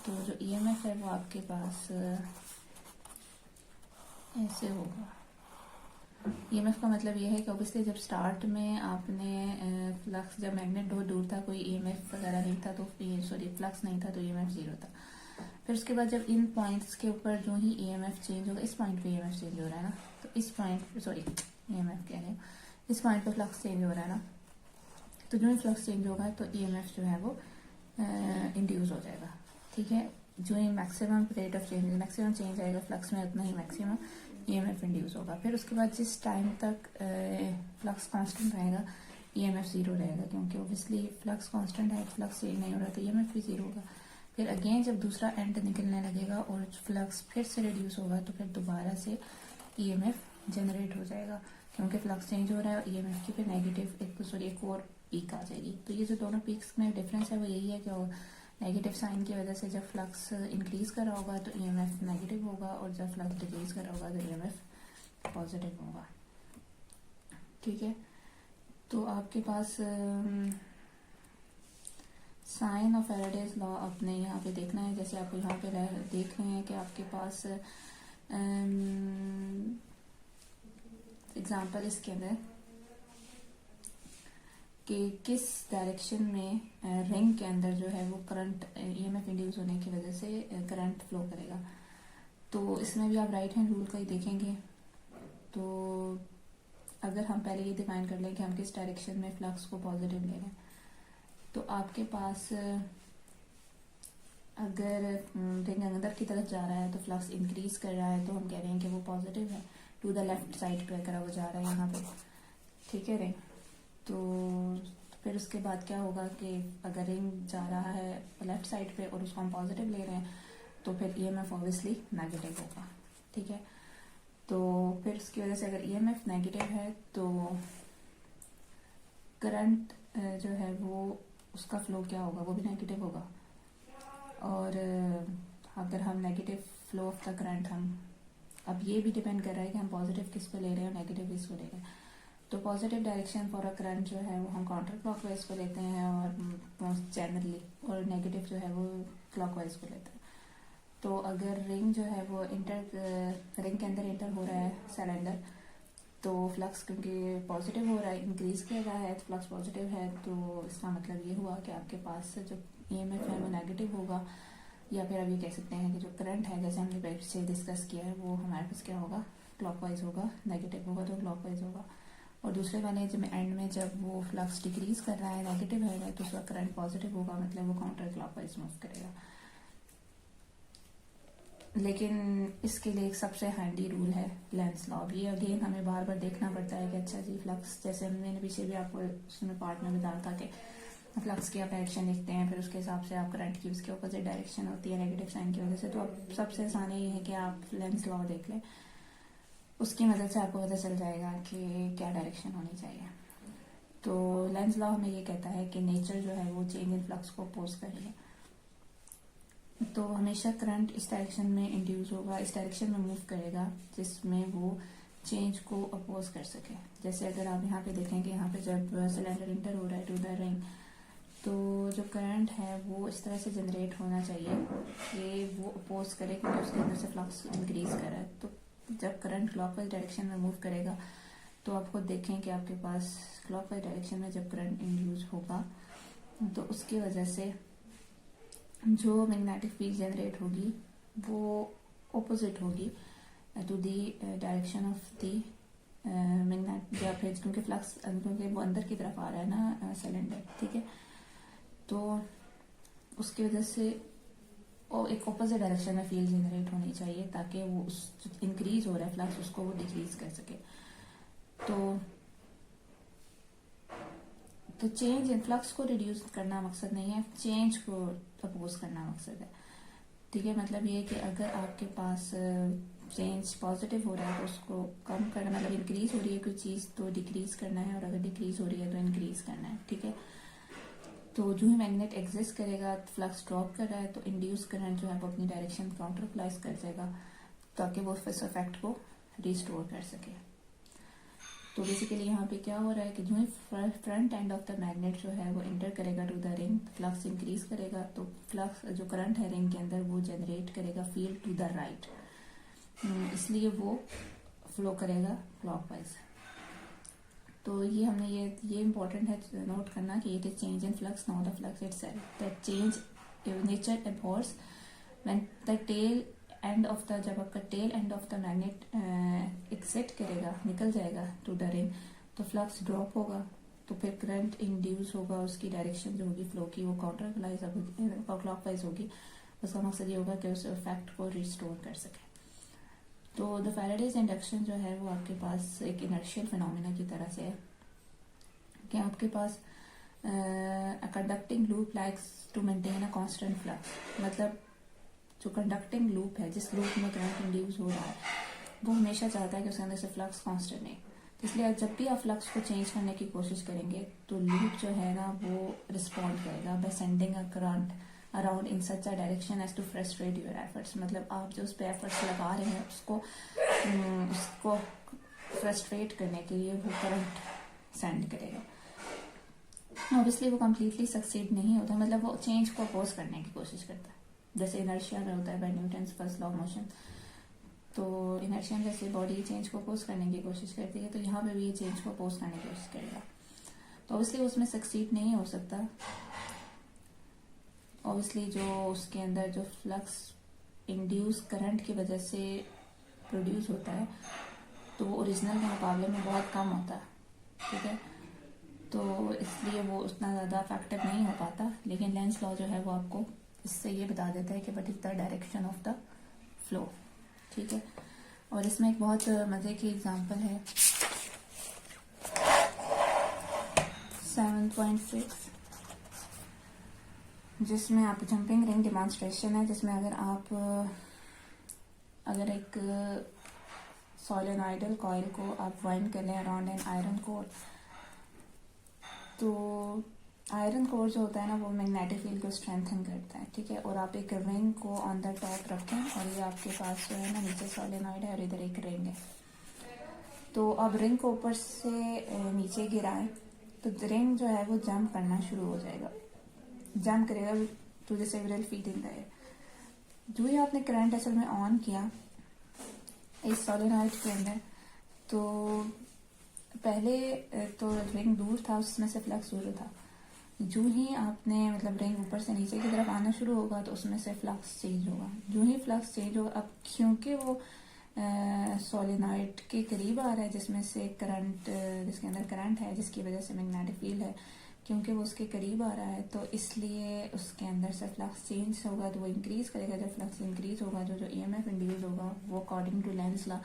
तो जो ईएमएफ है वो आपके पास ऐसे होगा। ईएमएफ का मतलब ये है कि ऑब्वियसली जब स्टार्ट में आपने फ्लक्स, जब मैग्नेट बहुत दूर था, कोई ईएमएफ वगैरह नहीं था, तो सॉरी फ्लक्स नहीं था, तो ईएमएफ ज़ीरो था। फिर उसके बाद जब इन पॉइंट्स के ऊपर जो ही ईएमएफ चेंज होगा, इस पॉइंट पे ईएमएफ चेंज हो रहा है ना, तो इस पॉइंट सॉरी ईएमएफ कह रहे हैं, इस पॉइंट पे फ्लक्स चेंज हो रहा है ना, तो जो ही फ्लक्स चेंज होगा तो ईएमएफ जो है वो इंड्यूस हो जाएगा, ठीक है। जो ही maximum rate of change, maximum change आएगा फ्लक्स में, उतना ही मैक्सिमम ईएमएफ इंड्यूस होगा। फिर उसके बाद जिस टाइम तक फ्लक्स कांस्टेंट रहेगा ईएमएफ ज़ीरो रहेगा, क्योंकि ऑब्वियसली फ्लक्स कांस्टेंट है, फ्लक्स चेंज नहीं हो रहा तो ईएमएफ भी ज़ीरो होगा। फिर अगेन जब दूसरा एंड निकलने लगेगा और फ्लक्स फिर से रिड्यूस होगा तो फिर दोबारा से ईएमएफ जनरेट हो जाएगा, क्योंकि फ्लक्स चेंज हो रहा है और ईएमएफ की फिर नेगेटिव एक और पीक आ जाएगी। तो ये जो दोनों पीक्स में डिफरेंस है वो यही है कि नेगेटिव साइन की वजह से जब फ्लक्स इंक्रीज कर रहा होगा तो ईएमएफ नेगेटिव होगा और जब फ्लक्स डिक्रीज कर रहा होगा तो ईएमएफ पॉजिटिव होगा, ठीक है। तो आपके पास साइन ऑफ फैराडेज लॉ अपने यहाँ पे देखना है। जैसे आप यहाँ पे देख रहे हैं कि आपके पास एग्जाम्पल इसके अंदर कि किस डायरेक्शन में रिंग के अंदर जो है वो करंट ईएमएफ इंड्यूस होने की वजह से करंट फ्लो करेगा। तो इसमें भी आप राइट हैंड रूल का ही देखेंगे। तो अगर हम पहले ये डिफाइन कर लें कि हम किस डायरेक्शन में फ्लक्स को पॉजिटिव ले रहे हैं, तो आपके पास अगर रिंग अंदर की तरफ जा रहा है तो फ्लक्स इंक्रीज कर रहा है, तो हम कह रहे हैं कि वो पॉजिटिव है। टू द लेफ्ट साइड पे अगर वो जा रहा है यहाँ पे, ठीक है रिंग, तो फिर उसके बाद क्या होगा कि अगर रिंग जा रहा है लेफ्ट साइड पे और उसको हम पॉजिटिव ले रहे हैं तो फिर ईएमएफ ऑब्वियसली नेगेटिव होगा, ठीक है। तो फिर उसकी वजह से अगर ईएमएफ नेगेटिव है तो करंट जो है वो उसका फ्लो क्या होगा, वो भी नेगेटिव होगा। और अगर हम negative flow of the current, हम अब ये भी डिपेंड कर रहा है कि हम पॉजिटिव किस पे ले रहे हैं और नेगेटिव किस पे ले रहे हैं। तो positive direction for a current जो है वो हम काउंटर क्लॉकवाइज को लेते हैं और जनरली, और नेगेटिव जो है वो क्लॉकवाइज को लेते हैं। तो अगर रिंग जो है वो रिंग के अंदर इंटर हो रहा है सिलेंडर, तो फ्लक्स क्योंकि पॉजिटिव हो रहा है, इंक्रीज कर रहा है, तो फ्लक्स पॉजिटिव है, तो इसका मतलब ये हुआ कि आपके पास जो ईएमएफ है वो नेगेटिव होगा। या फिर अब ये कह सकते हैं कि जो करंट है, जैसे हमने पहले से डिस्कस किया है, वो हमारे पास क्या होगा, क्लॉकवाइज होगा। नेगेटिव होगा तो क्लॉकवाइज होगा। और दूसरे वाले जब एंड में जब वो फ्लक्स डिक्रीज कर रहा है, नेगेटिव है, तो उसका करंट पॉजिटिव होगा, मतलब वो काउंटर क्लॉकवाइज मूव करेगा। लेकिन इसके लिए एक सबसे हैंडी रूल है लेंस लॉ। ये अगेन हमें बार बार देखना पड़ता है कि अच्छा जी फ्लक्स, जैसे मैंने पीछे भी आपको उसमें पार्ट में बताया था कि फ्लक्स की आप डायरेक्शन लिखते हैं, फिर उसके हिसाब से आप करंट की उसके ऑपोजिट डायरेक्शन होती है नेगेटिव साइन की वजह से। तो अब सबसे आसान ये है कि आप लेंस लॉ देख लें, उसकी मदद से आपको पता चल जाएगा कि क्या डायरेक्शन होनी चाहिए। तो लेंज लॉ हमें ये कहता है कि नेचर जो है वो चेंज इन फ्लक्स को अपोज करेगा। तो हमेशा करंट इस डायरेक्शन में इंड्यूस होगा, इस डायरेक्शन में मूव करेगा जिसमें वो चेंज को अपोज कर सके। जैसे अगर आप यहाँ पे देखें कि यहाँ पे जब सिलेंडर इंटर हो रहा है टू द रिंग, तो जो करंट है वो इस तरह से जनरेट होना चाहिए कि वो अपोज करे, क्योंकि उसके अंदर से फ्लक्स इंक्रीज कर रहा है। तो जब करंट क्लॉकवाइज डायरेक्शन में मूव करेगा तो आप खुद देखें कि आपके पास क्लॉकवाइज डायरेक्शन में जब करंट इंड्यूस होगा तो उसकी वजह से जो मैग्नेटिक फील्ड जनरेट होगी वो ऑपोजिट होगी to the direction of the magnet, या फिर क्योंकि फ्लक्स क्योंकि वो अंदर की तरफ आ रहा है ना सिलेंडर, ठीक है। तो उसकी वजह से एक ऑपोजिट डायरेक्शन में फील्ड जनरेट होनी चाहिए ताकि वो उस इंक्रीज हो रहा है फ्लक्स उसको वो डिक्रीज कर सके। तो चेंज इन फ्लक्स को रिड्यूस करना मकसद नहीं है, चेंज को अपोज करना मकसद है, ठीक है। मतलब ये कि अगर आपके पास चेंज पॉजिटिव हो रहा है तो उसको कम करना, मतलब इंक्रीज हो रही है कोई चीज तो डिक्रीज करना है, और अगर डिक्रीज हो रही है तो इंक्रीज करना है, ठीक है। तो जो ही मैग्नेट एग्जिस्ट करेगा, फ्लक्स ड्रॉप कर रहा है तो इंड्यूस करंट जो है वो अपनी डायरेक्शन काउंटर क्लॉकवाइज कर जाएगा ताकि वो इस इफेक्ट को रिस्टोर कर सके। तो बेसिकली यहाँ पे क्या हो रहा है कि जो ही front end of the magnet जो है वो इंटर करेगा to the ring, flux increase करेगा, तो फ्लक्स जो करंट है रिंग के अंदर वो जनरेट करेगा फील्ड टू द राइट, इसलिए वो फ्लो करेगा क्लॉकवाइज। तो ये हमने ये इम्पोर्टेंट है नोट करना कि it is change in flux not the flux itself, that change nature abhors when the tail end of the, जब आपका tail end of the magnet exit करेगा, निकल जाएगा टू द रिंग, तो फ्लक्स ड्रॉप होगा, तो फिर करंट इंड्यूस होगा, उसकी डायरेक्शन जो होगी फ्लो की वो काउंटर क्लॉकवाइज होगी। उसका मकसद ये होगा कि उस इफेक्ट को रिस्टोर कर सके। तो द फैराडेज इंडक्शन जो है वो आपके पास एक इनर्शियल फिनोमिना की तरह से है कि आपके पास conducting loop likes to maintain a constant flux, मतलब जो कंडक्टिंग लूप है, जिस लूप में करंट इंड्यूस हो रहा है, वो हमेशा चाहता है कि उसके अंदर से फ्लक्स कांस्टेंट नहीं। तो इसलिए जब भी आप फ्लक्स को चेंज करने की कोशिश करेंगे तो लूप जो है ना वो रिस्पॉन्ड करेगा by sending a current around in such a direction as to frustrate your efforts. मतलब आप जो उस पर एफर्ट्स लगा रहे हैं उसको फ्रस्ट्रेट करने के लिए वो करंट सेंड करेगा। ऑब्वियसली वो कम्प्लीटली सक्सीड नहीं होता, मतलब वो चेंज को अपोज करने की कोशिश करता है, जैसे इनर्शिया में होता है by Newton's first law of motion. तो इनर्शिया में जैसे बॉडी चेंज को अपोज करने की कोशिश करती है, तो यहाँ पे भी ये चेंज को अपोज करने की कोशिश करेगा, तो ऑब्वियसली उसमें सक्सीड नहीं हो सकता। ऑब्वियसली जो उसके अंदर जो फ्लक्स इंड्यूस करंट की वजह से प्रोड्यूस होता है तो वो ओरिजिनल के मुकाबले में बहुत कम होता है, ठीक है। तो इसलिए वो उतना ज़्यादा इफेक्टिव नहीं हो पाता, लेकिन लेंज लॉ जो है वो आपको इससे ये बता देता है कि what is the direction of the flow, ठीक है। और इसमें एक बहुत मजे की एग्जांपल है 7.6, जिसमें आप जंपिंग रिंग डिमॉन्स्ट्रेशन है, जिसमें अगर एक सोलेनॉइडल कॉइल को आप वाइंड कर लें अराउंड एन आयरन कोर, तो आयरन कोर जो होता है ना वो मैग्नेटिक फील्ड को स्ट्रेंथन करता है, ठीक है। और आप एक रिंग को ऑन द टॉप रखें और ये आपके पास जो है ना नीचे सोलेनॉइड है और इधर एक रिंग है, तो अब रिंग को ऊपर से नीचे गिराएं तो रिंग जो है वो जंप करना शुरू हो जाएगा, जंप करेगा to the several feet in the air. जो ही आपने करंट असल में ऑन किया इस सोलेनॉइड के अंदर, तो पहले तो रिंग दूर था, उसमें से फ्लक्स दूर था, जो ही आपने मतलब रिंग ऊपर से नीचे की तरफ आना शुरू होगा तो उसमें से फ्लक्स चेंज होगा। जो ही फ्लक्स चेंज होगा, अब क्योंकि वो सोलेनॉइड के करीब आ रहा है जिसमें से करंट, जिसके अंदर करंट है, जिसकी वजह से मैग्नेटिक फील्ड है, क्योंकि वो उसके करीब आ रहा है तो इसलिए उसके अंदर से फ्लक्स चेंज होगा, तो वो इंक्रीज करेगा। जब फ्लक्स इंक्रीज होगा, जो ईएमएफ इंड्यूस होगा वो अकॉर्डिंग टू लेंज लॉ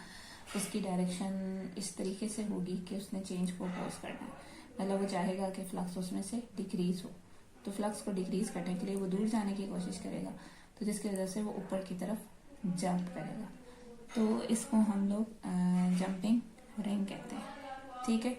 उसकी डायरेक्शन इस तरीके से होगी कि उसने चेंज को अपोज करना है, मतलब वो चाहेगा कि फ्लक्स उसमें से डिक्रीज हो, तो फ्लक्स को डिक्रीज करने के लिए वो दूर जाने की कोशिश करेगा, तो जिसकी वजह से वो ऊपर की तरफ जंप करेगा। तो इसको हम लोग जंपिंग रिंग कहते हैं, ठीक है।